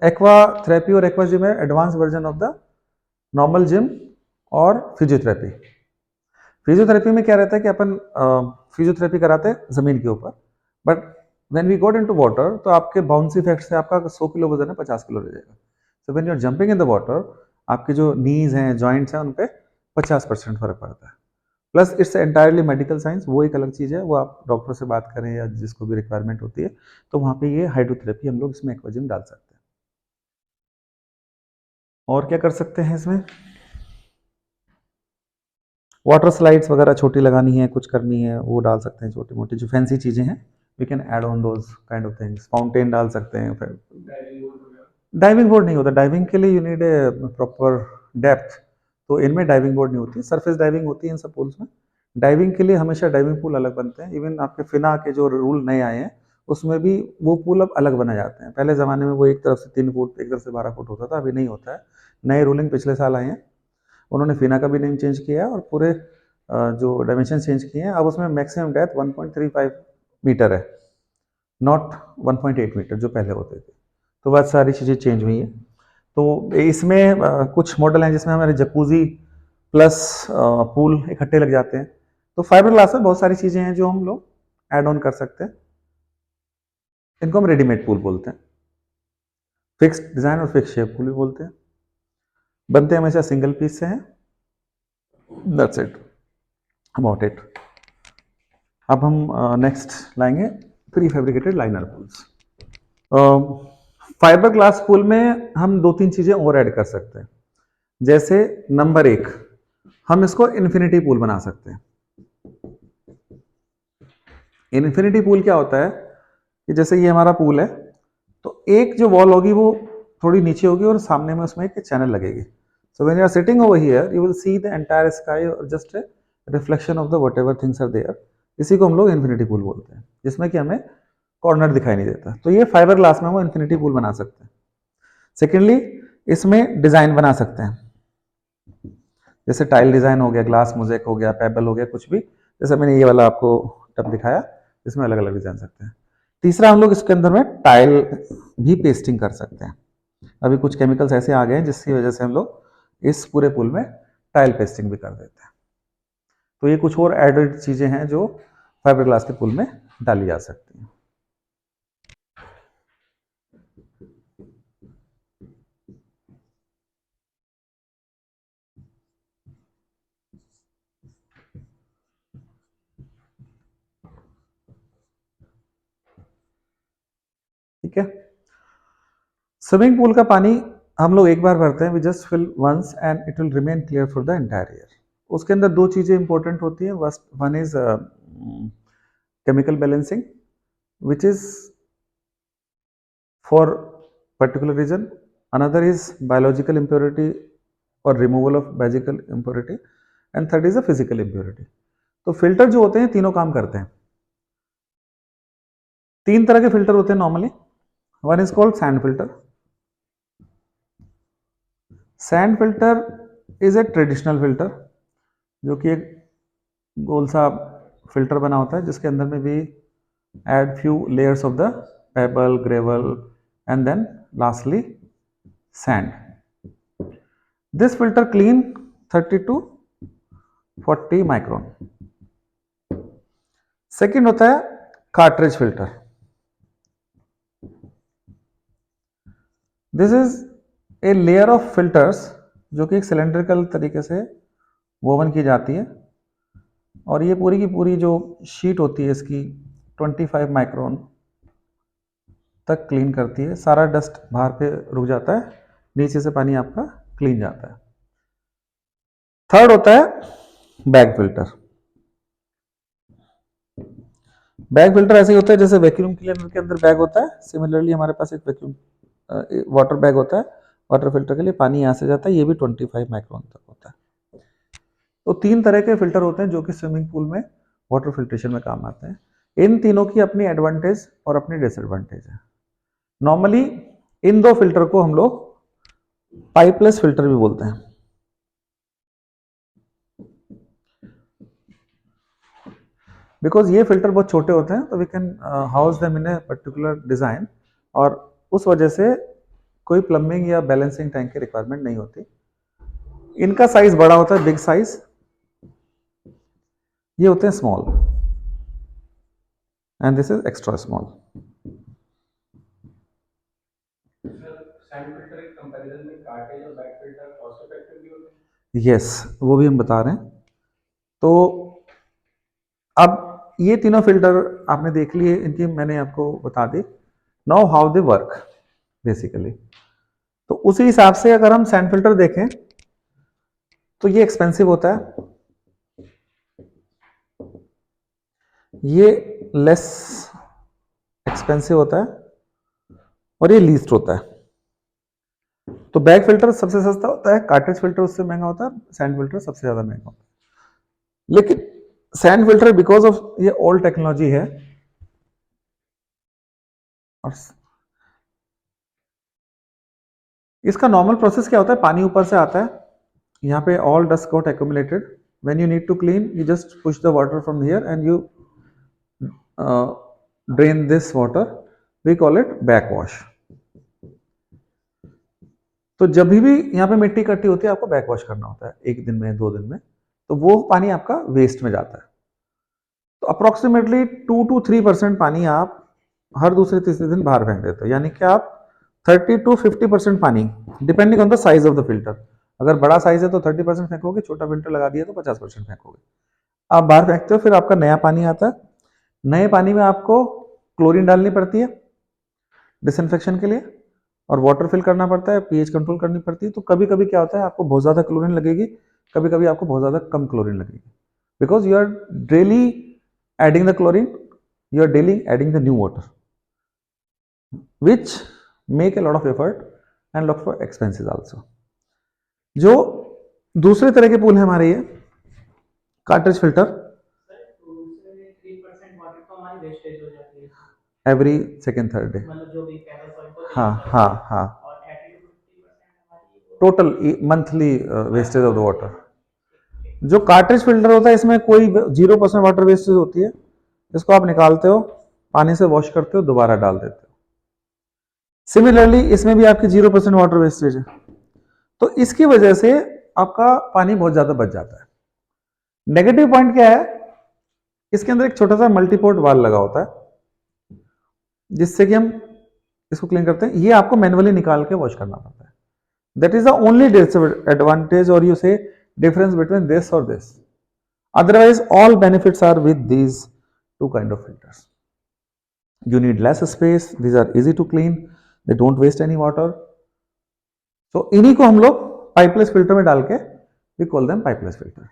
aqua therapy और एक्वा जिम है advance version of the normal gym और फिजियोथेरेपी। फिजियोथेरेपी में क्या रहता है कि अपन फिजियोथेरेपी कराते हैं जमीन के ऊपर, but when we got into water तो आपके बाउंसी इफेक्ट से आपका 100 किलो वजन है 50 किलो रह जाएगा। So when you are jumping in the water, आपके जो नीज हैं जॉइंट्स हैं उन पे 50% फर्क पड़ता है। Plus it's entirely medical science, वो एक अलग चीज़ है, वो आप डॉक्टर से बात करें या जिसको भी रिक्वायरमेंट होती है, तो वहाँ पे ये हाइड्रोथेरेपी हम लोग इसमें एक्वाजिम डाल सकते हैं। और क्या कर सकते हैं इसमें, वाटर स्लाइड्स वगैरह छोटी लगानी है, कुछ करनी है, वो डाल सकते हैं, छोटी मोटी जो फैंसी चीज़ें हैं we can add on those kind of things. Fountain डाल सकते हैं। डाइविंग बोर्ड नहीं होता, डाइविंग के लिए you need a proper depth, तो इनमें डाइविंग बोर्ड नहीं होती, सरफेस डाइविंग होती है इन सब पूल्स में। डाइविंग के लिए हमेशा डाइविंग पूल अलग बनते हैं, इवन आपके फिना के जो रूल नए आए हैं उसमें भी वो पूल अब अलग बनाए जाते हैं। पहले ज़माने में वो एक तरफ से 3 फुट एक तरफ से 12 फुट होता था, अभी नहीं होता है। नए रूलिंग पिछले साल आए हैं, उन्होंने फिना का भी नेम चेंज किया है और पूरे जो डायमेंशन चेंज किए हैं। अब उसमें मैक्सिमम डेप्थ 1.35 मीटर है, नॉट 1.8 मीटर जो पहले होते थे। तो बहुत सारी चीज़ें चेंज हुई हैं। तो इसमें कुछ मॉडल हैं जिसमें हमारे जकूजी प्लस पूल इकट्ठे लग जाते हैं। तो फाइबर ग्लास में बहुत सारी चीज़ें हैं जो हम लोग ऐड ऑन कर सकते हैं। इनको हम रेडीमेड पूल बोलते हैं, फिक्स डिज़ाइन और फिक्स शेप पूल भी बोलते हैं। बनते हमेशा सिंगल पीस से हैं। That's it about it. अब हम नेक्स्ट लाएंगे pre fabricated liner pools. Fibre glass pool में हम 2-3 चीजें और ऐड कर सकते हैं। जैसे नंबर 1, हम इसको इन्फिनिटी पूल बना सकते हैं। इन्फिनिटी पूल क्या होता है कि जैसे ये हमारा पूल है, तो एक जो वॉल होगी वो थोड़ी नीचे होगी और सामने में उसमें एक चैनल लगेगी। So when you are sitting over here you will see the entire sky और just a reflection of the whatever things are there. इसी को हम लोग इन्फिनिटी पूल बोलते हैं, जिसमें कि हमें कॉर्नर दिखाई नहीं देता। तो ये फाइबर ग्लास में हम इन्फिनिटी पूल बना सकते हैं। सेकेंडली, इसमें डिजाइन बना सकते हैं, जैसे टाइल डिजाइन हो गया, ग्लास मोज़ेक हो गया, पेबल हो गया, कुछ भी। जैसे मैंने ये वाला आपको टब दिखाया, इसमें अलग अलग डिजाइन सकते हैं। तीसरा, हम लोग इसके अंदर में टाइल भी पेस्टिंग कर सकते हैं। अभी कुछ केमिकल्स ऐसे आ गए हैं जिसकी वजह से हम लोग इस पूरे पुल में टाइल पेस्टिंग भी कर देते हैं। तो ये कुछ और एडेड चीजें हैं जो फाइबर ग्लास के पुल में डाली जा सकती हैं। ठीक है। स्विमिंग पूल का पानी हम लोग एक बार भरते हैं, we just fill once and it will remain clear for the entire year. उसके अंदर दो चीजें इंपॉर्टेंट होती है, one is chemical balancing which is for particular reason, another is biological impurity or removal of biological impurity, and third is a physical impurity। तो filter जो होते हैं तीनों काम करते हैं। तीन तरह के फिल्टर होते हैं normally. One is called sand filter. Sand filter is a traditional filter, जो कि एक गोल सा फिल्टर बना होता है जिसके अंदर में भी add few layers of the pebble, gravel and then lastly sand. This filter clean 30 to 40 micron। Second होता है cartridge filter. This is a layer of filters जो कि एक सिलेंड्रिकल तरीके से वोवन की जाती है, और ये पूरी की पूरी जो शीट होती है इसकी 25 माइक्रोन तक क्लीन करती है। सारा डस्ट बाहर पे रुक जाता है, नीचे से पानी आपका क्लीन जाता है। थर्ड होता है बैग फिल्टर। बैग फिल्टर ऐसे ही होता है जैसे वैक्यूम क्लीनर के अंदर बैग होता है, सिमिलरली हमारे पास एक वैक्यूम वाटर बैग होता है। वाटर फिल्टर के लिए पानी यहां से जाता है, ये भी 25 माइक्रोन तक होता है। तो तीन तरह के फिल्टर होते हैं जो कि स्विमिंग पूल में वाटर फिल्ट्रेशन में काम आते हैं। इन तीनों की अपनी एडवांटेज और अपनी डिसएडवांटेज है। नॉर्मली इन दो फिल्टर को हम लोग पाइपलेस फिल्टर भी बोलते हैं। बिकॉज ये फिल्टर बहुत छोटे होते हैं, तो we can house them in a particular design, और उस वजह से कोई प्लम्बिंग या बैलेंसिंग टैंक की रिक्वायरमेंट नहीं होती। इनका साइज बड़ा होता है, बिग साइज। ये होते हैं small, and this is extra small. Yes, वो भी हम बता रहे हैं। तो अब ये तीनों फिल्टर आपने देख लिए, इनकी मैंने आपको बता दी। Now how they work basically. तो उसी हिसाब से अगर हम सैंड फिल्टर देखें तो ये एक्सपेंसिव होता है, ये लेस एक्सपेंसिव होता है, और ये लीस्ट होता है। तो बैग फिल्टर सबसे सस्ता होता है, कार्ट्रिज फिल्टर उससे महंगा होता है, सैंड फिल्टर सबसे ज्यादा महंगा होता है। लेकिन सैंड फिल्टर बिकॉज ऑफ ये ओल्ड टेक्नोलॉजी है, और इसका नॉर्मल प्रोसेस क्या होता है, पानी ऊपर से आता है, यहाँ पे all dust got accumulated, when you need to clean you just push the water from here and you drain this water, we call it back wash. तो जब भी यहाँ पे मिट्टी इकट्ठी होती है आपको बैक वॉश करना होता है, एक दिन में 2 दिन में, तो वो पानी आपका वेस्ट में जाता है। तो अप्रोक्सीमेटली 2 to 3% पानी आप हर दूसरे तीसरे दिन बाहर फेंक देते हो, यानी कि आप 30 to 50% पानी, depending on the size of the filter. अगर बड़ा साइज है तो 30% फेंकोगे, छोटा फिल्टर लगा दिया तो 50% फेंकोगे। आप बाहर फेंकते हो, फिर आपका नया पानी आता है। नए पानी में आपको क्लोरीन डालनी पड़ती है डिसइंफेक्शन के लिए, और वाटर फिल करना पड़ता है, पीएच कंट्रोल करनी पड़ती है। तो कभी कभी क्या होता है, आपको बहुत ज्यादा क्लोरीन लगेगी, कभी कभी आपको बहुत ज्यादा कम क्लोरीन लगेगी, because you are daily adding the chlorine, you are daily adding the new water, which make a lot of effort and lot for expenses also. जो दूसरे तरह के पूल है हमारे, ये cartridge filter, every second third day, हाँ हाँ हाँ, total monthly wastage of the water. जो कार्ट्रिज फिल्टर होता है इसमें कोई 0% वाटर वेस्टेज होती है, इसको आप निकालते हो, पानी से वॉश करते हो, दोबारा डाल देते हो। सिमिलरली इसमें भी आपकी 0% वाटर वेस्टेज है, तो इसकी वजह से आपका पानी बहुत ज्यादा बच जाता है। नेगेटिव पॉइंट क्या है, इसके अंदर एक छोटा सा मल्टीपोर्ट वाल लगा होता है, जिससे कि हम इसको क्लीन करते हैं। ये आपको मैनुअली निकाल के वॉश करना पड़ता है। That is the only disadvantage, और यू से डिफरेंस बिटवीन दिस और this. Otherwise all benefits are with these two kind of filters। You need less space. These are easy to clean. They don't waste any water. So इन्हीं को हम लोग पाइपलेस filter में डाल के we call them pipeless filter.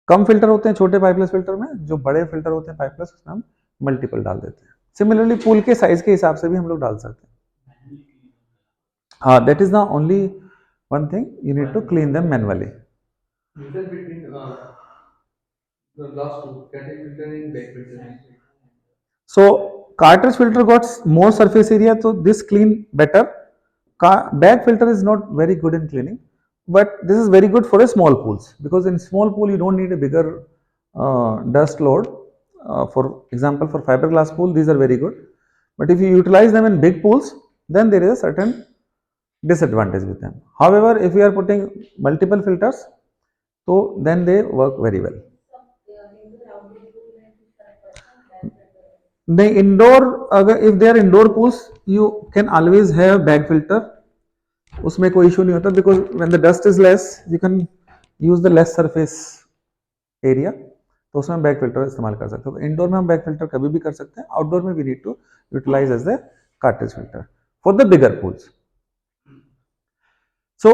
कम filter होते हैं छोटे पाइपलेस फिल्टर में, जो बड़े फिल्टर होते हैं पाइपलेस उसमें हम मल्टीपल डाल देते हैं. सिमिलरली पूल के साइज के हिसाब से भी हम लोग डाल सकते हैं. हाँ, that is the only one thing, you need to clean them manually. The last two, cartridge filter and bag filter. So cartridge filter got more surface area, so this clean better. Bag filter is not very good in cleaning, but this is very good for a small pools, because in small pool you don't need a bigger dust load. For example, for fiberglass pool these are very good, but if you utilize them in big pools, then there is a certain disadvantage with them. However, if you are putting multiple filters, so then they work very well. The indoor, if they are indoor pools, you can always have bag filter. उसमें कोई issue नहीं होता, because when the dust is less, you can use the less surface area. तो उसमें bag filter इस्तेमाल कर सकते हो. इंडोर में हम बैग फिल्टर कभी भी कर सकते हैं. आउटडोर में we need to utilize as the cartridge filter for the bigger pools. So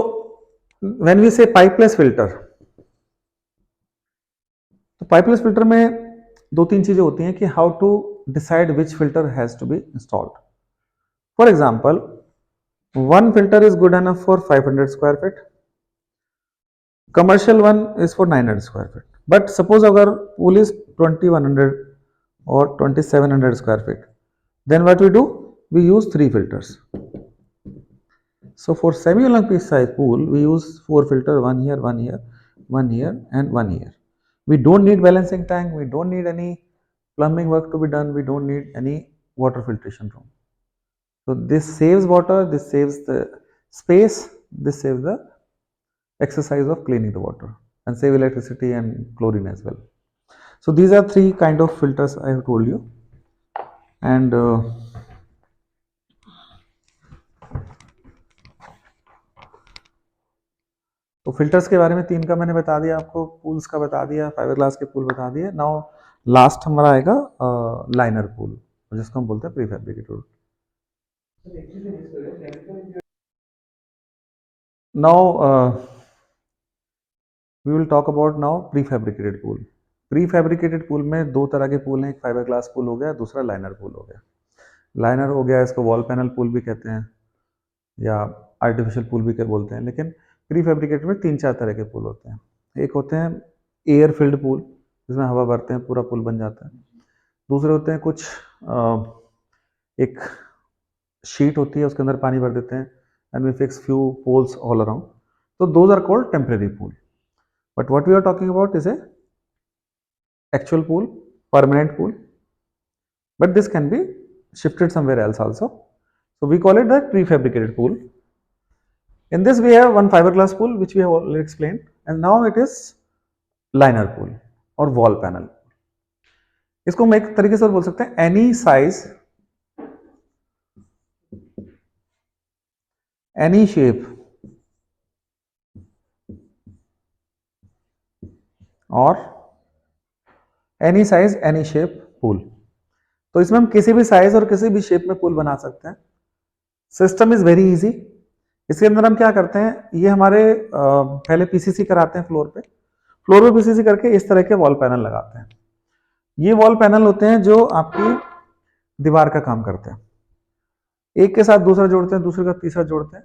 when we say pipeless filter, तो pipeless filter में दो तीन चीजें होती हैं कि how to decide which filter has to be installed. For example, one filter is good enough for 500 square feet. Commercial one is for 900 square feet. But suppose अगर pool is 2100 or 2700 square feet, then what we do? We use 3 filters. So for semi-Olympic size pool, we use 4 filter, one here, one here, one here, and one here. We don't need balancing tank. We don't need any plumbing work to be done. We don't need any water filtration room. So this saves water, this saves the space, this saves the exercise of cleaning the water, and save electricity and chlorine as well. So these are 3 kind of filters I have told you. And तो filters के बारे में 3 का मैंने बता दिया आपको, pools का बता दिया, फाइबरग्लास के पूल बता दिए. नाउ लास्ट हमारा आएगा लाइनर पूल, जिसको हम बोलते हैं prefabricated. Now we will talk about now prefabricated pool. Prefabricated pool में 2 तरह के पूल हैं, एक फाइबरग्लास पूल हो गया, दूसरा लाइनर पूल हो गया. लाइनर हो गया, इसको वॉल पैनल पूल भी कहते हैं या आर्टिफिशियल पूल भी बोलते हैं. लेकिन प्रीफैब्रिकेटेड में 3-4 तरह के पूल होते हैं. एक होते हैं एयर फिल्ड पूल, जिसमें हवा भरते हैं पूरा पूल बन जाता है. दूसरे होते हैं कुछ एक शीट होती है, उसके अंदर पानी भर देते हैं, and we fix few poles all around. तो those are called temporary pool. But what we are talking about is a actual pool, permanent pool, but this can be shifted somewhere else also. So we call it the prefabricated pool. In this we have one fiberglass pool which we have already explained, and now it is liner pool or wall panel. इसको हम एक तरीके से और बोल सकते हैं any size, any shape or any size any shape pool. तो इसमें हम किसी भी साइज और किसी भी शेप में पूल बना सकते हैं. System is very easy. इसके अंदर हम क्या करते हैं, ये हमारे पहले पीसीसी कराते हैं फ्लोर पे पीसीसी करके इस तरह के वॉल पैनल लगाते हैं. ये वॉल पैनल होते हैं जो आपकी दीवार का काम करते हैं. एक के साथ दूसरा जोड़ते हैं, दूसरे का तीसरा जोड़ते हैं.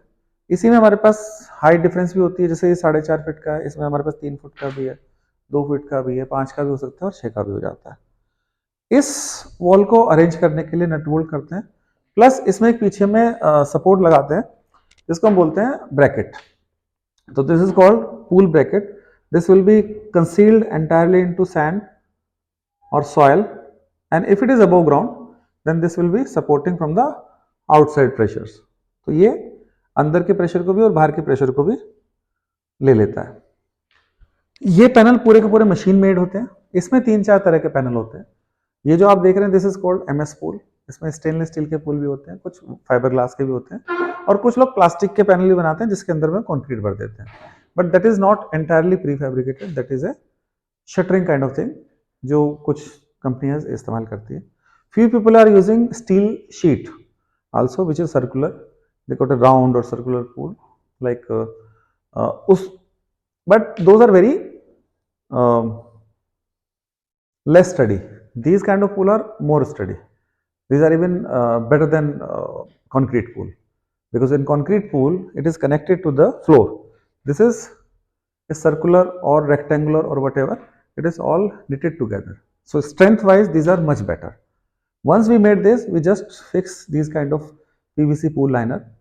इसी में हमारे पास हाइट डिफरेंस भी होती है, जैसे ये 4.5 फीट का है, इसमें हमारे पास 3 फुट का भी है, 2 फीट का भी है, 5 का भी हो सकता है और 6 का भी हो जाता है. इस वॉल को अरेंज करने के लिए नट बोल्ट करते हैं, प्लस इसमें एक पीछे में सपोर्ट लगाते हैं जिसको हम बोलते हैं ब्रैकेट. तो this is called pool bracket. This will be concealed entirely into sand और soil, and if it is above ground then this will be supporting from the outside pressures. तो ये अंदर के प्रेशर को भी और बाहर के प्रेशर को भी ले लेता है. ये पैनल पूरे के पूरे मशीन मेड होते हैं. इसमें 3-4 तरह के पैनल होते हैं. ये जो आप देख रहे हैं this is called MS pool. इसमें स्टेनलेस स्टील के पूल भी होते हैं, कुछ फाइबर ग्लास के भी होते हैं, और कुछ लोग प्लास्टिक के पैनल भी बनाते हैं जिसके अंदर में कंक्रीट भर देते हैं. But that is not entirely prefabricated, that is a shuttering kind of thing जो कुछ कंपनियां इस्तेमाल करती है. Few people are using steel sheet also, which is circular. They got a round or circular pool like but those are very um, less sturdy. These kind of pool are more sturdy. These are even better than concrete pool, because in concrete pool it is connected to the floor. This is a circular or rectangular or whatever, it is all knitted together. So strength wise these are much better. Once we made this, we just fix these kind of PVC pool liner.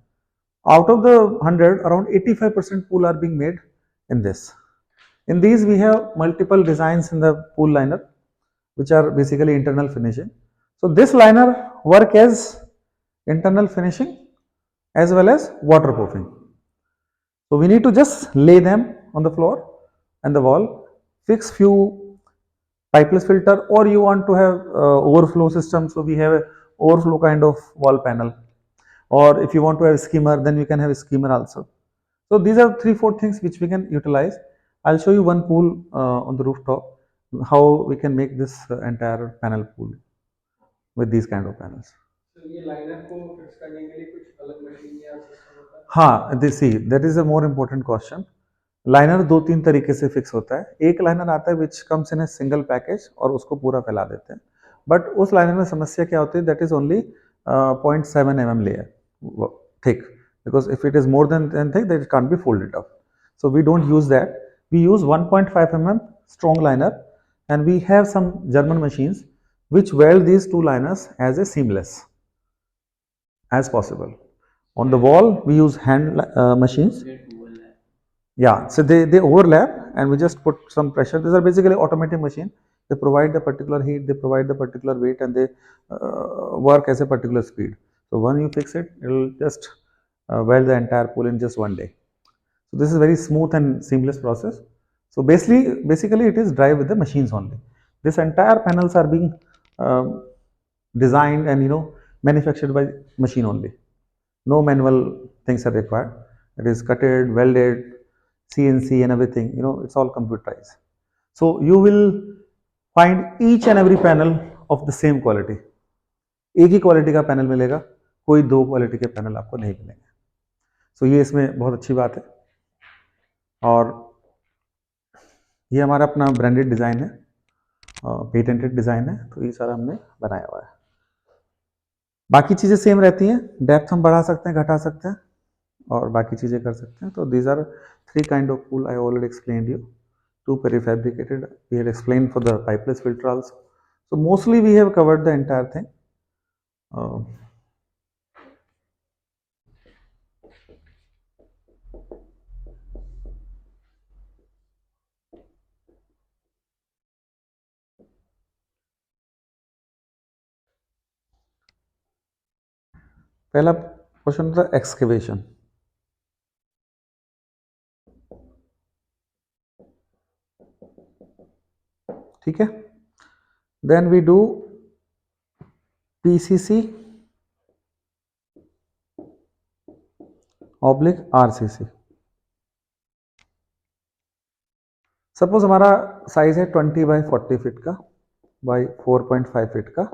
Out of the 100, around 85% pool are being made in this. In these we have multiple designs in the pool liner, which are basically internal finishing. So this liner work as internal finishing as well as waterproofing. So we need to just lay them on the floor and the wall, fix few pipeless filter, or you want to have overflow system, so we have a overflow kind of wall panel, or if you want to have a skimmer, then you can have a skimmer also. So these are 3-4 things which we can utilize. I'll show you one pool on the rooftop, how we can make this entire panel pool with these kind of panels. So ये liner को fix करने के लिए कुछ अलग machine या system होता है? हाँ, they see that is a more important question. Liner दो तीन तरीके से फिक्स होता है. एक लाइनर आता है which comes in a single package और उसको पूरा फैला देते हैं. बट उस लाइनर में समस्या क्या होती है, that is only 0.7 mm layer thick, because if it is more than thick, then it can't be folded up. So we don't use that. We use 1.5 mm strong liner, and we have some German machines which weld these two liners as a seamless as possible. On the wall we use hand machines. Yeah, so they overlap and we just put some pressure. These are basically automatic machine. They provide the particular heat, they provide the particular weight, and they work as a particular speed. So when you fix it, it will just weld the entire pool in just one day. So this is very smooth and seamless process. So basically it is drive with the machines only. This entire panels are being designed and manufactured by machine only. No manual things are required. It is cutted, welded, CNC and everything, it's all computerized. So you will find each and every panel of the same quality. एक ही quality का panel मिलेगा, कोई दो quality के panel आपको नहीं मिलेंगे. सो ये इसमें बहुत अच्छी बात है. और ये हमारा अपना ब्रांडेड डिज़ाइन है, पेटेंटेड डिज़ाइन है, तो ये सारा हमने बनाया हुआ है. बाकी चीज़ें सेम रहती हैं, डेप्थ हम बढ़ा सकते हैं, घटा सकते हैं, और बाकी चीज़ें कर सकते हैं. तो these are 3 kind of pool I already explained you. 2 prefabricated, we had explained for the pipeless filter also. So mostly we have covered the entire thing. पहला क्वेश्चन था एक्सकेवेशन. ठीक है. Then we do PCC oblique RCC. Suppose हमारा size है 20 by 40 feet का by 4.5 feet का,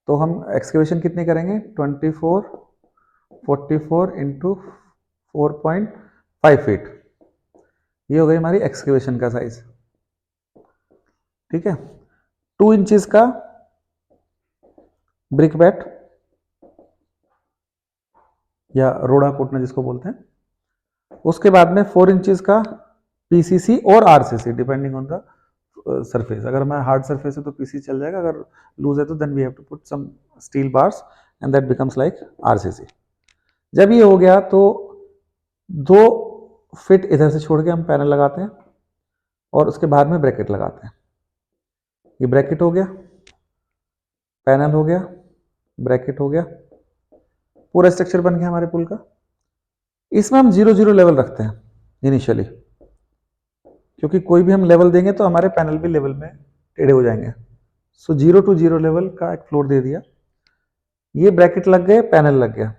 तो हम एक्सकेवेशन कितनी करेंगे, 24 44 इंटू 4.5 फीट. ये हो गई हमारी एक्सकेवेशन का साइज. ठीक है. 2 इंचेस का ब्रिक बैट या रोड़ा कोटना जिसको बोलते हैं. उसके बाद में 4 इंचेस का PCC और RCC depending on the surface. अगर हमारा हार्ड सरफेस है तो PCC चल जाएगा, अगर लूज है तो then we have to put some steel bars and that becomes like RCC. जब ये हो गया तो 2 फीट इधर से छोड़ के हम पैनल लगाते हैं और उसके बाद में ब्रैकेट लगाते हैं. ये ब्रैकेट हो गया, पैनल हो गया, ब्रैकेट हो गया, पूरा स्ट्रक्चर बन गया हमारे पुल का. इसमें हम 0-0 लेवल रखते हैं इनिशियली, क्योंकि कोई भी हम लेवल देंगे तो हमारे पैनल भी लेवल में टेढ़े हो जाएंगे. सो 0 to 0 लेवल का एक फ्लोर दे दिया. ये ब्रैकेट लग गए, पैनल लग गया.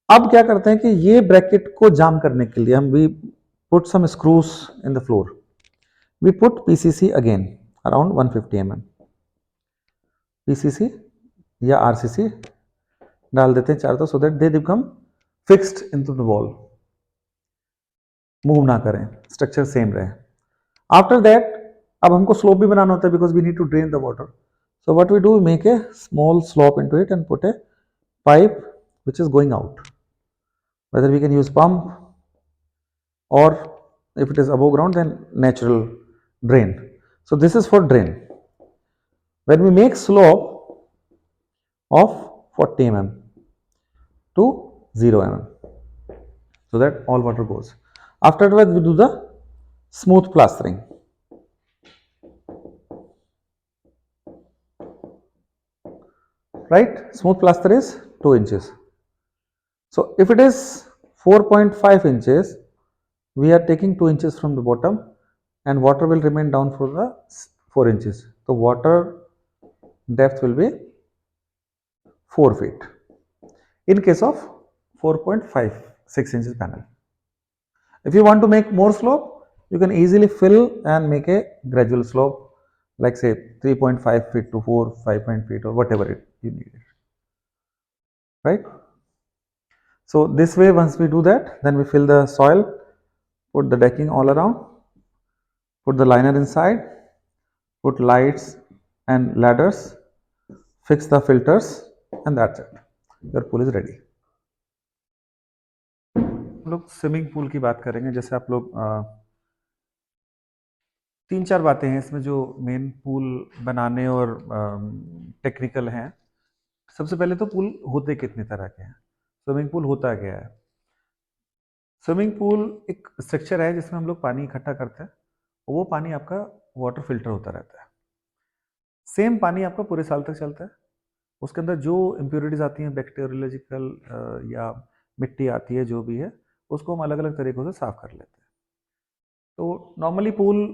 अब क्या करते हैं कि ये ब्रैकेट को जाम करने के लिए हम we put some screws in the floor. We put PCC again around 150 mm. PCC या आरसीसी डाल देते हैं चारों तरफ, so that they become fixed into the wall, move ना करें, स्ट्रक्चर सेम रहे। आफ्टर दैट अब हमको स्लोप भी बनाना होता है because we need to drain the water, so what we do, make a small slope into it and put a pipe which is going out, whether we can use pump or if it is above ground then natural drain. So this is for drain. When we make slope of 40 mm to 0 mm, so that all water goes. Afterwards we do the smooth plastering. Right, smooth plaster is 2 inches. So if it is 4.5 inches, we are taking 2 inches from the bottom and water will remain down for the 4 inches. So water depth will be 4 feet in case of 4.56 inches panel. If you want to make more slope, you can easily fill and make a gradual slope, like say 3.5 feet to 4, 5 feet or whatever you need it. Right? So this way, once we do that, then we fill the soil, put the decking all around, put the liner inside, put lights and ladders, fix the filters, and that's it. Your pool is ready. हम लोग swimming pool की बात करेंगे। जैसे आप लोग 3-4 बातें हैं इसमें जो मेन पूल बनाने और टेक्निकल हैं। सबसे पहले तो पूल होते कितने तरह के हैं, स्विमिंग पूल होता क्या है। स्विमिंग पूल एक स्ट्रक्चर है जिसमें हम लोग पानी इकट्ठा करते हैं और वो पानी आपका वाटर फिल्टर होता रहता है। सेम पानी आपका पूरे साल तक चलता है। उसके अंदर जो इम्प्योरिटीज आती हैं, बैक्टीरियोलॉजिकल या मिट्टी आती है, जो भी है, उसको हम अलग अलग तरीक़ों से साफ़ कर लेते हैं। तो नॉर्मली पूल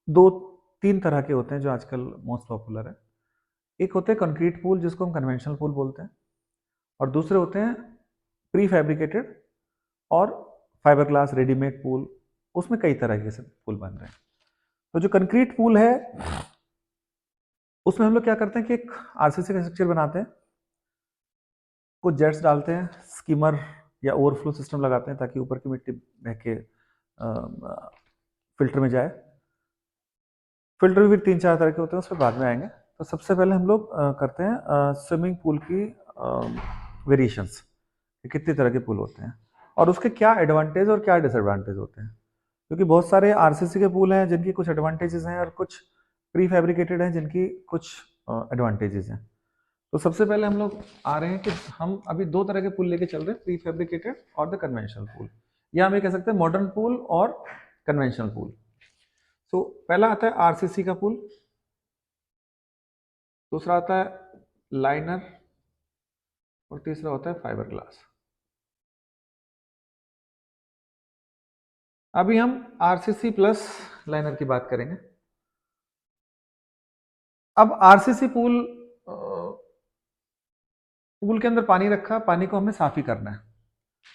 2-3 तरह के होते हैं जो आजकल मोस्ट पॉपुलर है। एक होते हैं कंक्रीट पूल जिसको हम कन्वेंशनल पूल बोलते हैं, और दूसरे होते हैं प्री फैब्रिकेटेड और फाइबर ग्लास रेडीमेड पूल। उसमें कई तरह के पूल बन रहे हैं। तो जो कंक्रीट पूल है उसमें हम लोग क्या करते हैं कि एक आरसीसी का स्ट्रक्चर बनाते हैं, कुछ जेट्स डालते हैं, स्कीमर या ओवरफ्लो सिस्टम लगाते हैं ताकि ऊपर की मिट्टी बह के फिल्टर में जाए। फिल्टर भी 3-4 तरह के होते हैं, उस पर बाद में आएंगे। तो सबसे पहले हम लोग करते हैं स्विमिंग पूल की वेरिएशंस, कितने तरह के पूल होते हैं और उसके क्या एडवांटेज और क्या डिसएडवांटेज होते हैं। क्योंकि बहुत सारे आरसीसी के पूल हैं जिनकी कुछ एडवांटेजेस हैं और कुछ प्री फैब्रिकेटेड हैं जिनकी कुछ एडवांटेजेस हैं। तो सबसे पहले हम लोग आ रहे हैं कि हम अभी 2 तरह के पूल लेके चल रहे हैं, प्री फैब्रिकेटेड और द कन्वेंशनल पूल, या हम ये कह सकते हैं मॉडर्न पूल और कन्वेंशनल पूल। तो पहला आता है आरसीसी का पूल, दूसरा आता है लाइनर और तीसरा होता है फाइबर ग्लास। अभी हम आरसीसी प्लस लाइनर की बात करेंगे। अब आरसीसी पूल के अंदर पानी रखा, पानी को हमें साफ ही करना है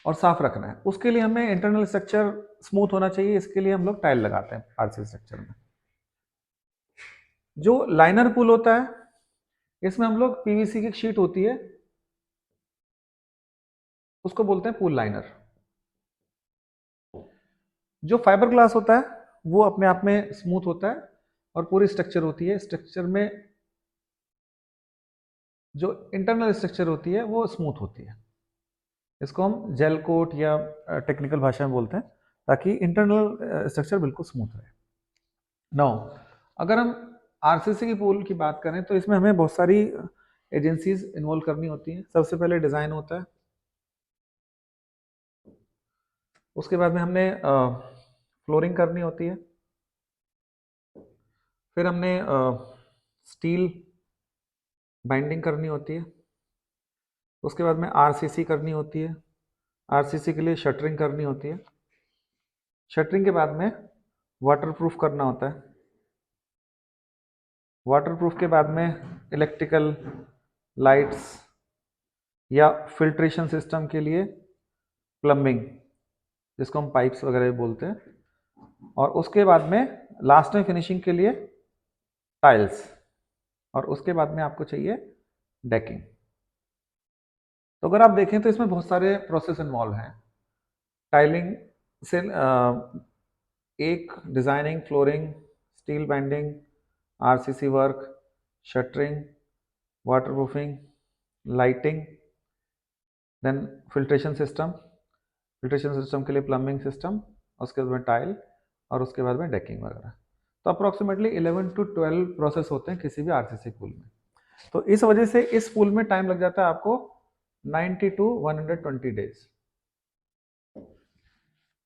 और साफ रखना है। उसके लिए हमें इंटरनल स्ट्रक्चर स्मूथ होना चाहिए। इसके लिए हम लोग टाइल लगाते हैं आरसीसी स्ट्रक्चर में। जो लाइनर पूल होता है इसमें हम लोग पीवीसी की शीट होती है, उसको बोलते हैं पूल लाइनर। जो फाइबर ग्लास होता है वो अपने आप में स्मूथ होता है और पूरी स्ट्रक्चर होती है। स्ट्रक्चर में जो इंटरनल स्ट्रक्चर होती है वो स्मूथ होती है। इसको हम जेल कोट या टेक्निकल भाषा में बोलते हैं, ताकि इंटरनल स्ट्रक्चर बिल्कुल स्मूथ रहे। नाउ अगर हम आरसीसी की पूल की बात करें तो इसमें हमें बहुत सारी एजेंसीज इन्वॉल्व करनी होती हैं। सबसे पहले डिज़ाइन होता है, उसके बाद में हमने फ्लोरिंग करनी होती है, फिर हमने स्टील बाइंडिंग करनी होती है, उसके बाद में आरसीसी करनी होती है। आरसीसी के लिए शटरिंग करनी होती है। शटरिंग के बाद में वाटरप्रूफ करना होता है। वाटरप्रूफ के बाद में इलेक्ट्रिकल लाइट्स या फिल्ट्रेशन सिस्टम के लिए प्लम्बिंग, जिसको हम पाइप्स वगैरह बोलते हैं, और उसके बाद में लास्ट में फिनिशिंग के लिए टाइल्स। और उसके बाद में आपको चाहिए डेकिंग। तो अगर आप देखें तो इसमें बहुत सारे प्रोसेस इन्वॉल्व हैं। टाइलिंग से एक designing, flooring, steel bending, RCC work, shuttering, waterproofing, lighting, then filtration system के लिए प्लम्बिंग सिस्टम, उसके बाद में टाइल, और उसके बाद में डेकिंग वगैरह। तो अप्रोक्सीमेटली 11 to 12 प्रोसेस होते हैं किसी भी आरसीसी पूल में। तो इस वजह से इस पूल में टाइम लग जाता है आपको 90 to 120 डेज,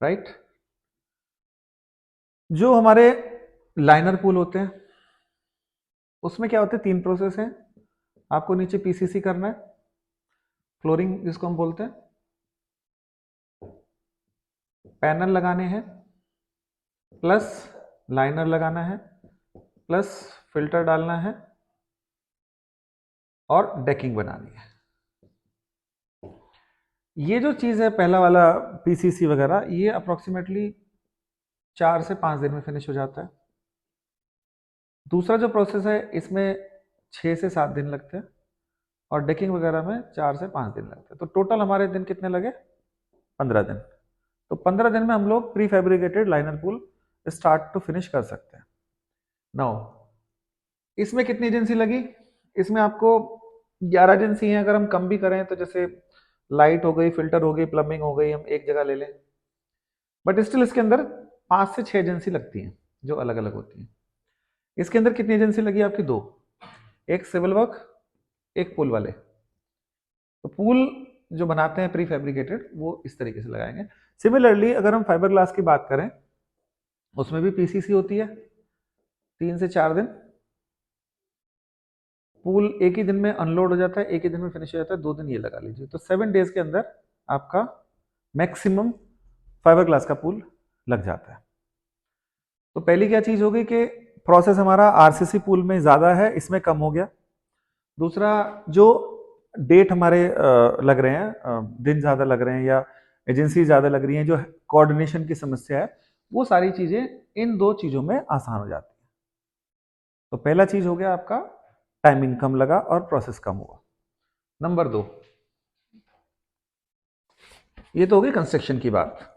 राइट। जो हमारे लाइनर पूल होते हैं उसमें क्या होते हैं, 3 प्रोसेस हैं। आपको नीचे पीसीसी करना है, फ्लोरिंग जिसको हम बोलते हैं, पैनल लगाने हैं, प्लस लाइनर लगाना है, प्लस फिल्टर डालना है, और डेकिंग बनानी है। ये जो चीज है पहला वाला पीसीसी वगैरह, ये अप्रोक्सीमेटली 4 से 5 दिन में फिनिश हो जाता है। दूसरा जो प्रोसेस है इसमें 6 से 7 दिन लगते हैं, और डेकिंग वगैरह में 4 से 5 दिन लगते हैं। तो टोटल हमारे दिन कितने लगे, 15 दिन। तो 15 दिन में हम लोग prefabricated liner pool start to finish कर सकते हैं। नाउ इसमें कितनी एजेंसी लगी, इसमें आपको 11 एजेंसी हैं। अगर हम कम भी करें तो जैसे लाइट हो गई, फिल्टर हो गई, प्लम्बिंग हो गई, हम एक जगह ले लें, बट स्टिल इसके अंदर 5 से 6 एजेंसी लगती हैं जो अलग अलग होती हैं। इसके अंदर कितनी एजेंसी लगी आपकी, 2, एक सिविल वर्क, एक पुल वाले। तो पुल जो बनाते हैं प्री फैब्रिकेटेड वो इस तरीके से लगाएंगे। सिमिलरली अगर हम फाइबर ग्लास की बात करें उसमें भी पीसीसी होती है, 3 से 4 दिन। पूल एक ही दिन में अनलोड हो जाता है, एक ही दिन में फिनिश हो जाता है, 2 दिन ये लगा लीजिए। तो 7 डेज के अंदर आपका मैक्सिमम फाइबर ग्लास का पूल लग जाता है। तो पहली क्या चीज होगी कि प्रोसेस हमारा आरसीसी पूल में ज्यादा है, इसमें कम हो गया। दूसरा, जो डेट हमारे लग रहे हैं, दिन ज्यादा लग रहे हैं या एजेंसी ज्यादा लग रही हैं, जो कोऑर्डिनेशन की समस्या है, वो सारी चीजें इन 2 चीजों में आसान हो जाती है। तो पहला चीज हो गया आपका टाइमिंग कम लगा और प्रोसेस कम हुआ। नंबर 2, ये तो हो गई कंस्ट्रक्शन की बात।